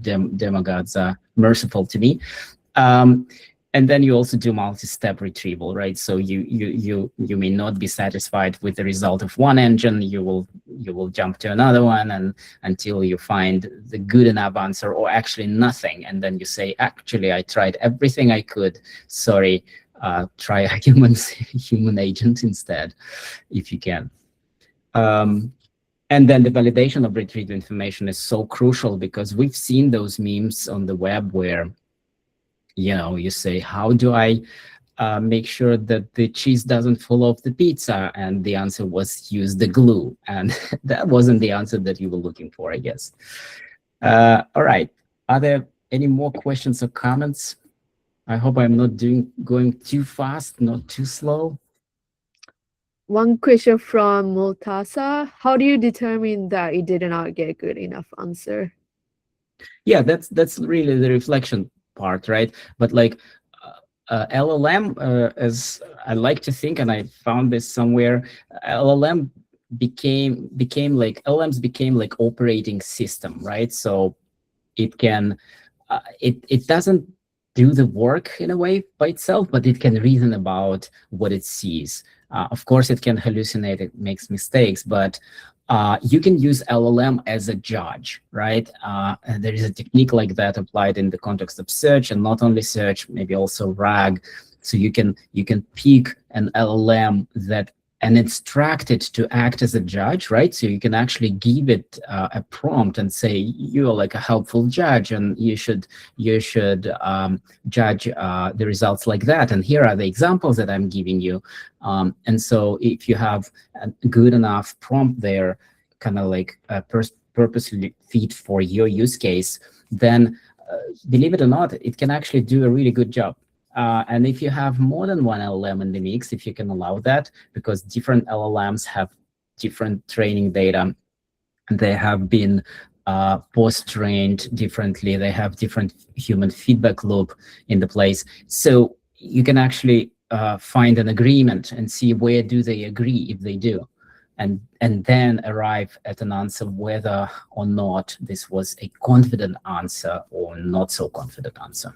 demo gods are merciful to me. And then you also do multi-step retrieval, right? So you may not be satisfied with the result of one engine. You will jump to another one and until you find the good enough answer, or actually nothing. And then you say, actually, I tried everything I could. Sorry, try a human agent instead, if you can. And then the validation of retrieved information is so crucial because we've seen those memes on the web where you say, how do I make sure that the cheese doesn't fall off the pizza? And the answer was use the glue. And that wasn't the answer that you were looking for, I guess. All right. Are there any more questions or comments? I hope I'm not going too fast, not too slow. One question from Multasa. How do you determine that you did not get a good enough answer? Yeah, that's really the reflection part, right? But like LLM, as I like to think, and I found this somewhere, LLMs became like operating system, right? So it can, it doesn't do the work in a way by itself, but it can reason about what it sees. Of course, it can hallucinate, it makes mistakes, but you can use LLM as a judge, right? And there is a technique like that applied in the context of search, and not only search, maybe also RAG. So you can pick an LLM and instruct it to act as a judge, right? So you can actually give it a prompt and say, you're like a helpful judge, and you should judge the results like that. And here are the examples that I'm giving you. And so if you have a good enough prompt there, kind of like purposely fit for your use case, then believe it or not, it can actually do a really good job. And if you have more than one LLM in the mix, if you can allow that, because different LLMs have different training data, they have been post-trained differently, they have different human feedback loop in the place. So you can actually find an agreement and see where do they agree, if they do. And then arrive at an answer whether or not this was a confident answer or not so confident answer.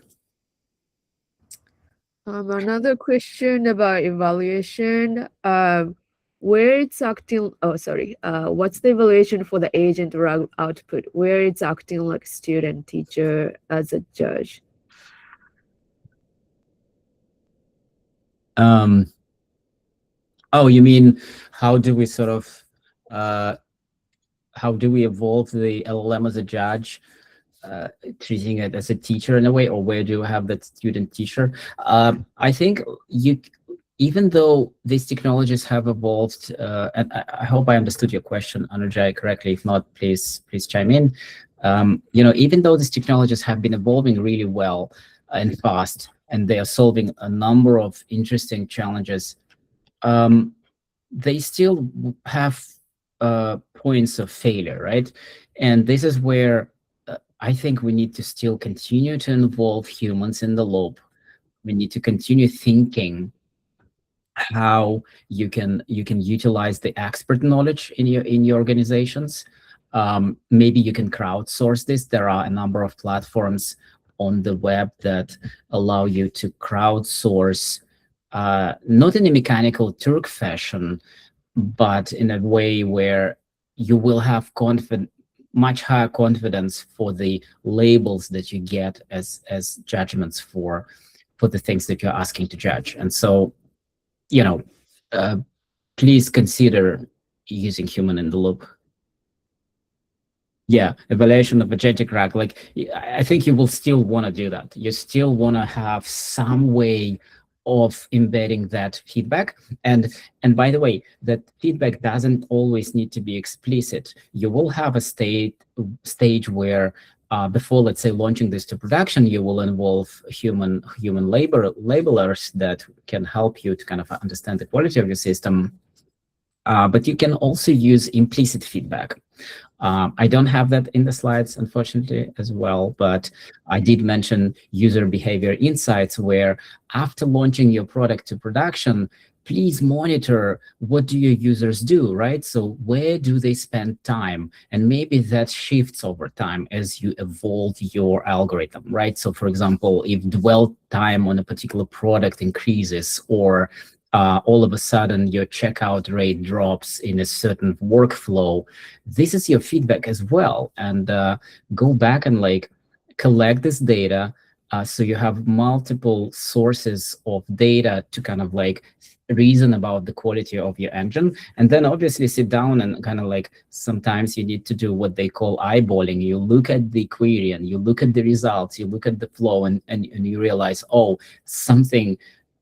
Another question about evaluation. Where it's acting, what's the evaluation for the agent output, where it's acting like student, teacher as a judge? Oh, you mean how do we sort of how do we evolve the LLM as a judge, treating it as a teacher in a way, or where do we have that student teacher? I think even though these technologies have evolved, and I hope I understood your question, Anujay, correctly. If not, please chime in. Even though these technologies have been evolving really well and fast, and they are solving a number of interesting challenges, they still have points of failure, right? And this is where I think we need to still continue to involve humans in the loop. We need to continue thinking how you can utilize the expert knowledge in your organizations. Maybe you can crowdsource this. There are a number of platforms on the web that allow you to crowdsource, not in a mechanical Turk fashion, but in a way where you will have much higher confidence for the labels that you get as judgments for the things that you're asking to judge. And so, please consider using human in the loop. Yeah, evaluation of agentic RAG. Like, I think you will still want to do that. You still want to have some way of embedding that feedback. And by the way, that feedback doesn't always need to be explicit. You will have a stage where before, let's say, launching this to production, you will involve human labelers that can help you to kind of understand the quality of your system. But you can also use implicit feedback. I don't have that in the slides, unfortunately, as well, but I did mention user behavior insights, where after launching your product to production, please monitor what do your users do, right? So where do they spend time? And maybe that shifts over time as you evolve your algorithm, right? So for example, if dwell time on a particular product increases, or all of a sudden your checkout rate drops in a certain workflow, this is your feedback as well. And go back and collect this data, so you have multiple sources of data to kind of reason about the quality of your engine. And then obviously sit down and kind of sometimes you need to do what they call eyeballing. You look at the query and you look at the results, you look at the flow, and you realize, oh, something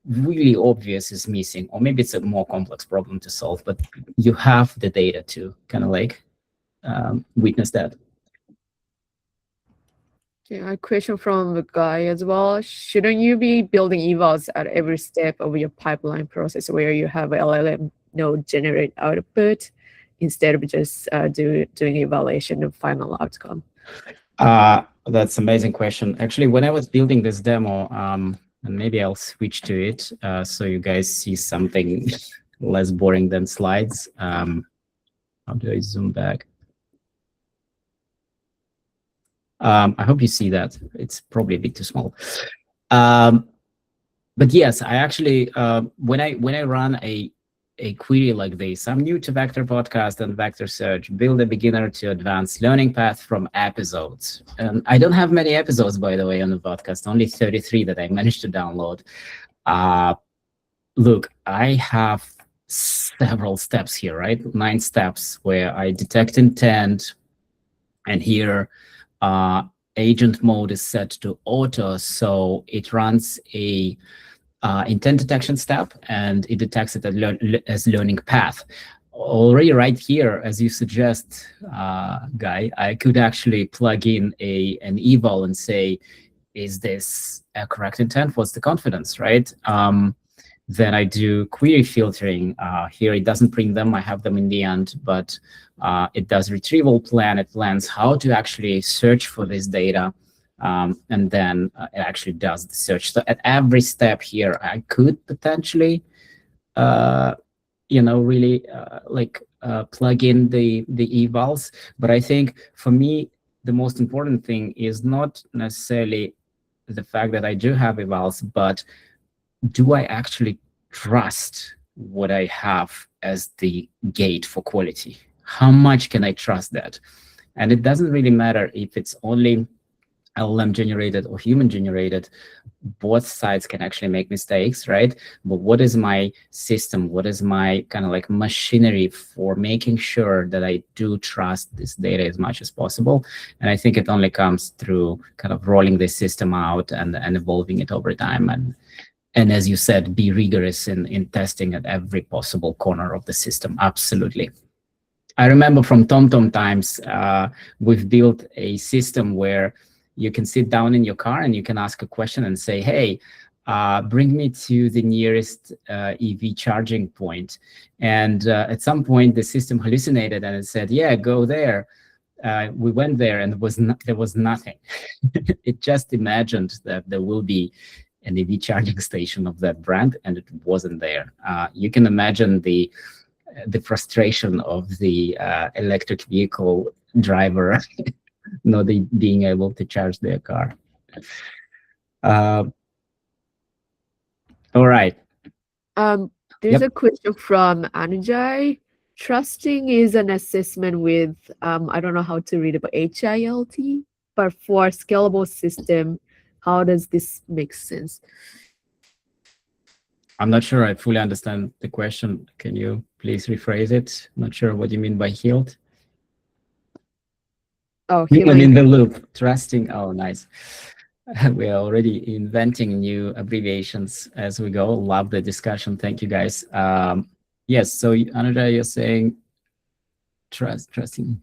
really obvious is missing, or maybe it's a more complex problem to solve, but you have the data to kind of witness that. Okay, a question from the guy as well. Shouldn't you be building evals at every step of your pipeline process, where you have LLM node generate output instead of just doing evaluation of final outcome? That's an amazing question. Actually, when I was building this demo, and maybe I'll switch to it so you guys see something less boring than slides. How do I zoom back? I hope you see that. It's probably a bit too small. But yes, I actually, when I run a query like this, I'm new to vector podcast and vector search, build a beginner to advanced learning path from episodes. And I don't have many episodes, by the way, on the podcast, only 33 that I managed to download. Look, I have several steps here, right? 9 steps where I detect intent, and here agent mode is set to auto, so it runs a intent detection step, and it detects it as learning path. Already right here, as you suggest, Guy, I could actually plug in an eval and say, is this a correct intent? What's the confidence, right? Then I do query filtering. Here it doesn't bring them, I have them in the end, but it does retrieval plan. It plans how to actually search for this data. And then it actually does the search. So at every step here, I could potentially, really plug in the evals. But I think for me, the most important thing is not necessarily the fact that I do have evals, but do I actually trust what I have as the gate for quality? How much can I trust that? And it doesn't really matter if it's only LLM generated or human generated, both sides can actually make mistakes, right? But what is my system? What is my kind of like machinery for making sure that I do trust this data as much as possible? And I think it only comes through kind of rolling this system out and evolving it over time. And as you said, be rigorous in testing at every possible corner of the system. Absolutely. I remember from TomTom times, we've built a system where you can sit down in your car and you can ask a question and say, hey, bring me to the nearest EV charging point. And at some point, the system hallucinated and it said, yeah, go there. We went there and there was nothing. It just imagined that there will be an EV charging station of that brand, and it wasn't there. You can imagine the frustration of the electric vehicle driver not being able to charge their car. All right. There's a question from Anujay. Trusting is an assessment with, I don't know how to read it, but HILT. But for a scalable system, how does this make sense? I'm not sure I fully understand the question. Can you please rephrase it? I'm not sure what you mean by HILT. Oh, human in the loop. Trusting. Oh, nice. We are already inventing new abbreviations as we go. Love the discussion. Thank you, guys. Yes, so Anuja, you're saying trusting.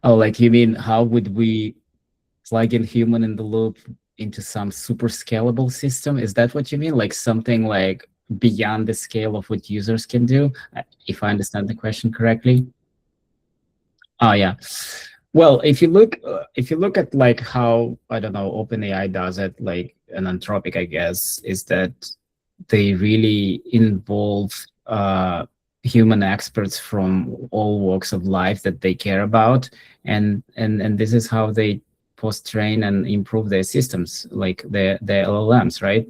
Oh, like you mean how would we plug in human in the loop into some super scalable system? Is that what you mean? Like something like beyond the scale of what users can do, if I understand the question correctly? Oh yeah. Well, if you look at like how, I don't know, OpenAI does it, like an Anthropic, I guess, is that they really involve human experts from all walks of life that they care about, and this is how they post-train and improve their systems, like their LLMs, right?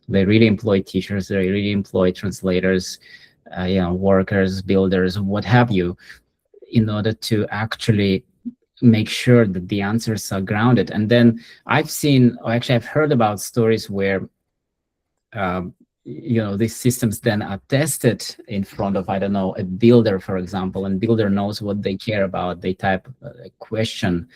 They really employ teachers, they really employ translators, workers, builders, what have you, in order to actually make sure that the answers are grounded. And then I've heard about stories where these systems then are tested in front of, I don't know, a builder, for example, and builder knows what they care about. They type a question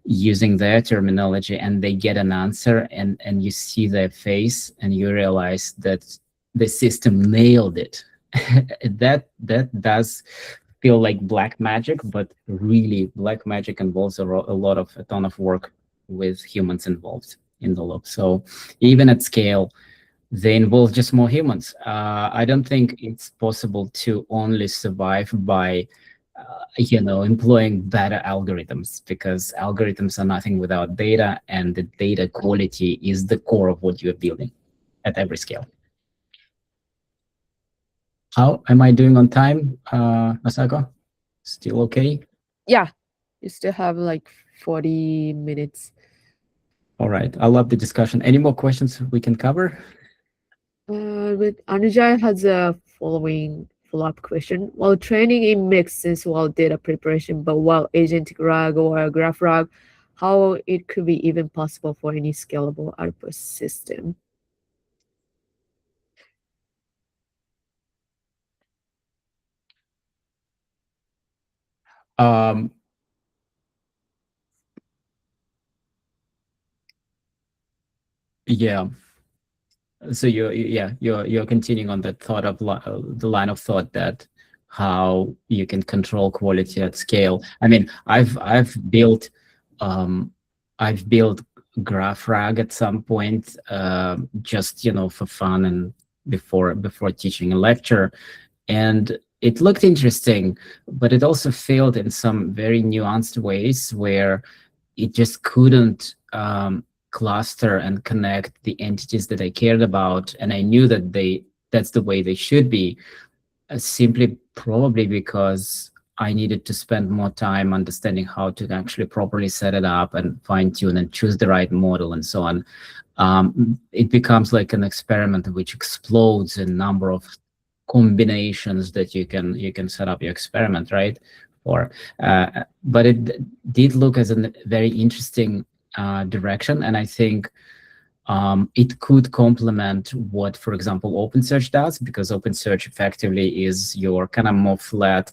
using their terminology and they get an answer, and you see their face and you realize that the system nailed it. that does feel like black magic, but really black magic involves a ton of work with humans involved in the loop. So even at scale, they involve just more humans. I don't think it's possible to only survive by employing better algorithms, because algorithms are nothing without data, and the data quality is the core of what you're building at every scale. How am I doing on time, Masako? Still okay? Yeah, you still have like 40 minutes. All right, I love the discussion. Any more questions we can cover? But Anujay has a follow-up question. While training, it makes sense while data preparation, but while agentic RAG or graph RAG, how it could be even possible for any scalable output system? Yeah. So you're continuing on that thought of the line of thought that how you can control quality at scale. I mean, I've built graph rag at some point, just for fun and before teaching a lecture, and it looked interesting, but it also failed in some very nuanced ways where it just couldn't cluster and connect the entities that I cared about, and I knew that that's the way they should be, simply probably because I needed to spend more time understanding how to actually properly set it up and fine-tune and choose the right model and so on. It becomes like an experiment which explodes a number of combinations that you can set up your experiment, right? Or but it did look as a very interesting direction, and I think it could complement what, for example, OpenSearch does, because OpenSearch effectively is your kind of more flat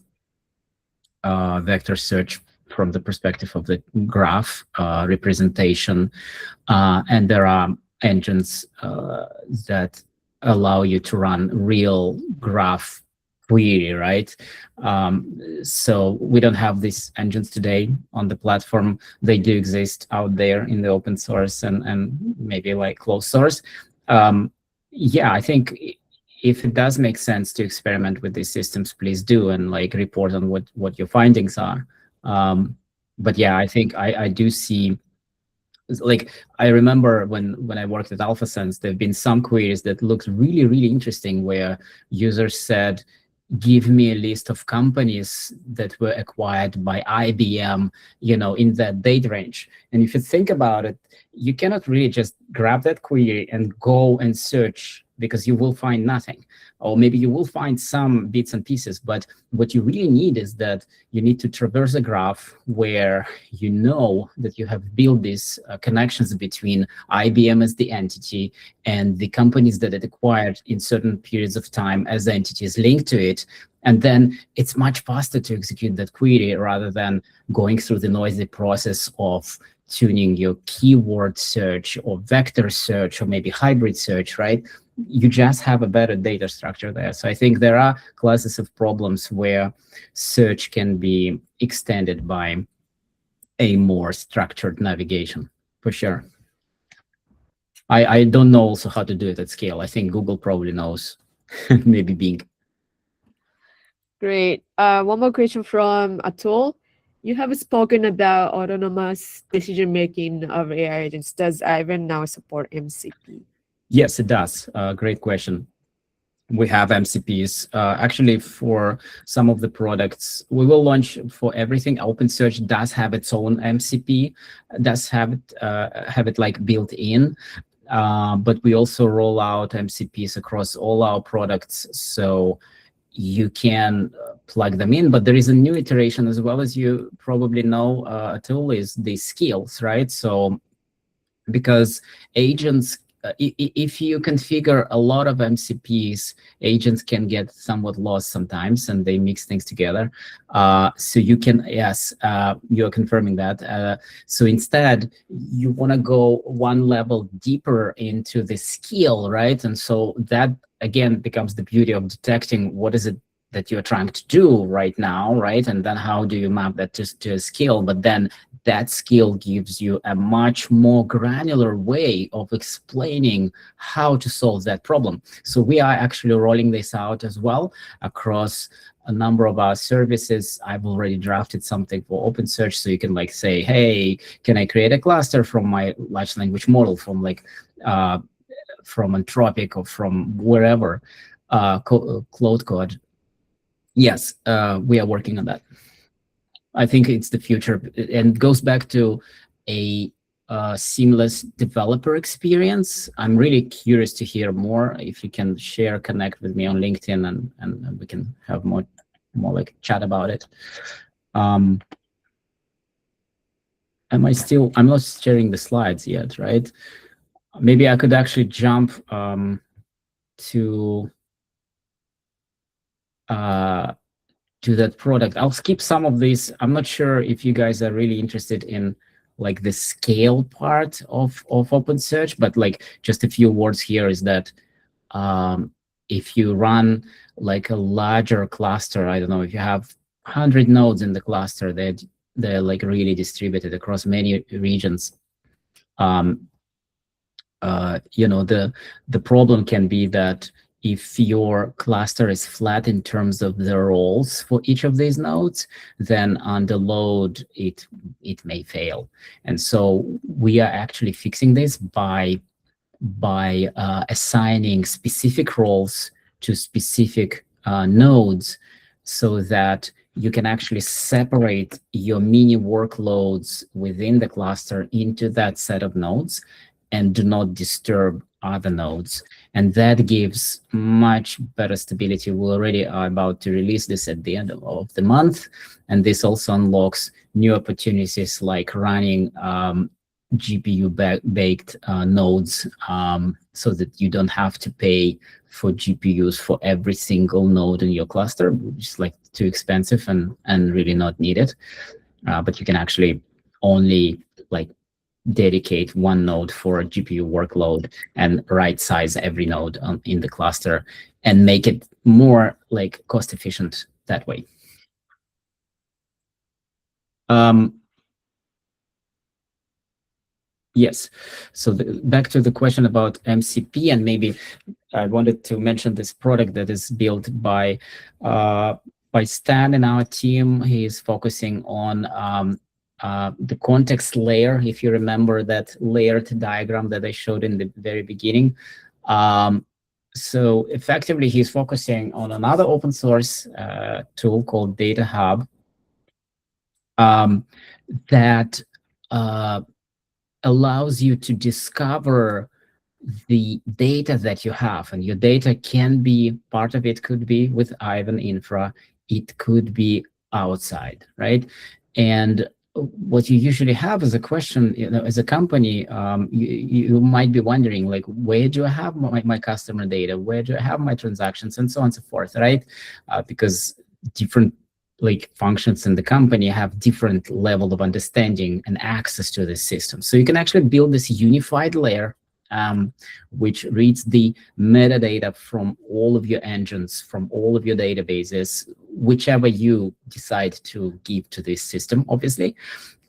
vector search from the perspective of the graph representation, and there are engines that allow you to run real graph query, right? So we don't have these engines today on the platform. They do exist out there in the open source and maybe like closed source. Yeah, I think if it does make sense to experiment with these systems, please do, and like report on what your findings are. But yeah, I think I do see, like, I remember when I worked at AlphaSense, there have been some queries that looked really, really interesting, where users said, give me a list of companies that were acquired by IBM, in that date range. And if you think about it, you cannot really just grab that query and go and search, because you will find nothing. Or maybe you will find some bits and pieces, but what you really need is that you need to traverse a graph where you know that you have built these connections between IBM as the entity and the companies that it acquired in certain periods of time as entities linked to it. And then it's much faster to execute that query rather than going through the noisy process of tuning your keyword search or vector search or maybe hybrid search, right? You just have a better data structure there. So I think there are classes of problems where search can be extended by a more structured navigation, for sure. I don't know also how to do it at scale. I think Google probably knows, maybe Bing. Great. One more question from Atul. You have spoken about autonomous decision-making of AI agents. Does Aiven now support MCP? Yes, it does. Great question. We have MCPs. Actually, for some of the products, we will launch for everything. OpenSearch does have its own MCP, does have it like built in, but we also roll out MCPs across all our products, so you can plug them in. But there is a new iteration as well, as you probably know, Atul, is the skills, right? So because agents, if you configure a lot of MCPs, agents can get somewhat lost sometimes, and they mix things together. So you can, yes, you're confirming that. So instead, you want to go one level deeper into the skill, right? And so that, again, becomes the beauty of detecting what is it that you're trying to do right now, right? And then how do you map that to a skill? But then that skill gives you a much more granular way of explaining how to solve that problem. So we are actually rolling this out as well across a number of our services. I've already drafted something for OpenSearch, so you can like say, hey, can I create a cluster from my large language model, from like from Anthropic or from wherever, Cloud Code. Yes, we are working on that. I think it's the future, and goes back to a seamless developer experience. I'm really curious to hear more. If you can share, connect with me on LinkedIn, and we can have more like chat about it. I'm not sharing the slides yet, right? Maybe I could actually jump to that product. I'll skip some of these. I'm not sure if you guys are really interested in like the scale part of OpenSearch, but like just a few words here is that if you run like a larger cluster, I don't know, if you have 100 nodes in the cluster, they're like really distributed across many regions. The problem can be that if your cluster is flat in terms of the roles for each of these nodes, then under load, it may fail. And so we are actually fixing this by assigning specific roles to specific nodes, so that you can actually separate your mini workloads within the cluster into that set of nodes and do not disturb other nodes. And that gives much better stability. We already are about to release this at the end of the month. And this also unlocks new opportunities like running GPU-baked nodes, so that you don't have to pay for GPUs for every single node in your cluster, which is like too expensive and really not needed. But you can actually only like dedicate one node for a GPU workload and right size every node in the cluster and make it more like cost efficient that way. Yes. So back to the question about MCP, and maybe I wanted to mention this product that is built by Stan in our team. He is focusing on the context layer. If you remember that layered diagram that I showed in the very beginning. So effectively, he's focusing on another open source tool called Data Hub that allows you to discover the data that you have, and your data can be, part of it could be with Aiven Infra, it could be outside, right? And what you usually have as a question, as a company, you might be wondering, like, where do I have my customer data? Where do I have my transactions, and so on and so forth, right? Because different like functions in the company have different level of understanding and access to the system. So you can actually build this unified layer, which reads the metadata from all of your engines, from all of your databases, whichever you decide to give to this system, obviously.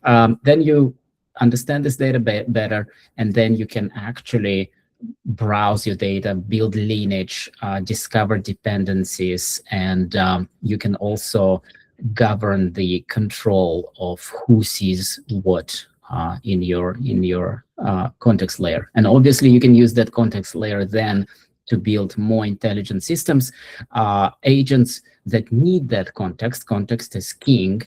Then you understand this data better, and then you can actually browse your data, build lineage, discover dependencies, and you can also govern the control of who sees what in your context layer. And obviously, you can use that context layer then to build more intelligent systems, agents that need that context. Context is king,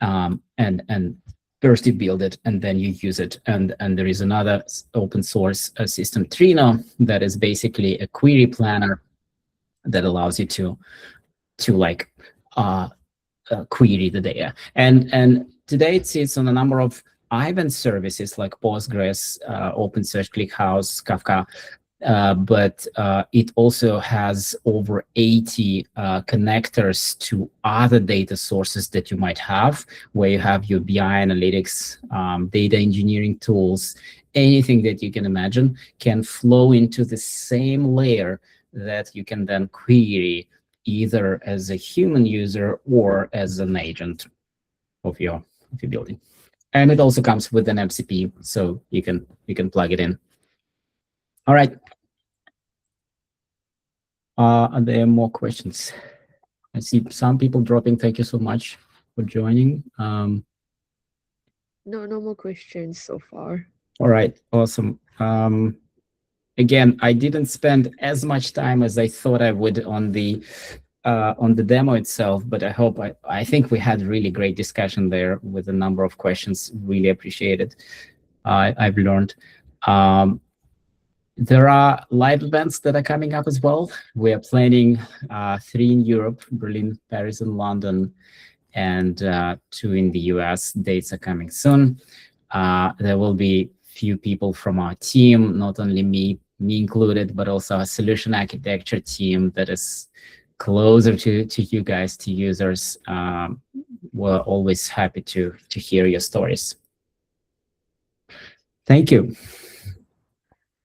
and first you build it and then you use it. And there is another open source system, Trino, that is basically a query planner that allows you to like query the data. And today it sits on a number of Aiven services like Postgres, OpenSearch, ClickHouse, Kafka, but it also has over 80 connectors to other data sources that you might have, where you have your BI analytics, data engineering tools, anything that you can imagine can flow into the same layer that you can then query either as a human user or as an agent of your building. And it also comes with an MCP, so you can plug it in. All right. Are there more questions? I see some people dropping. Thank you so much for joining. No more questions so far. All right, awesome. Again, I didn't spend as much time as I thought I would on the demo itself, but I think we had really great discussion there with a number of questions. Really appreciate it. I've learned. There are live events that are coming up as well. We are planning 3 in Europe, Berlin, Paris, and London, and 2 in the US. Dates are coming soon. There will be few people from our team, not only me included, but also our solution architecture team that is closer to you guys, to users. We're always happy to hear your stories. Thank you.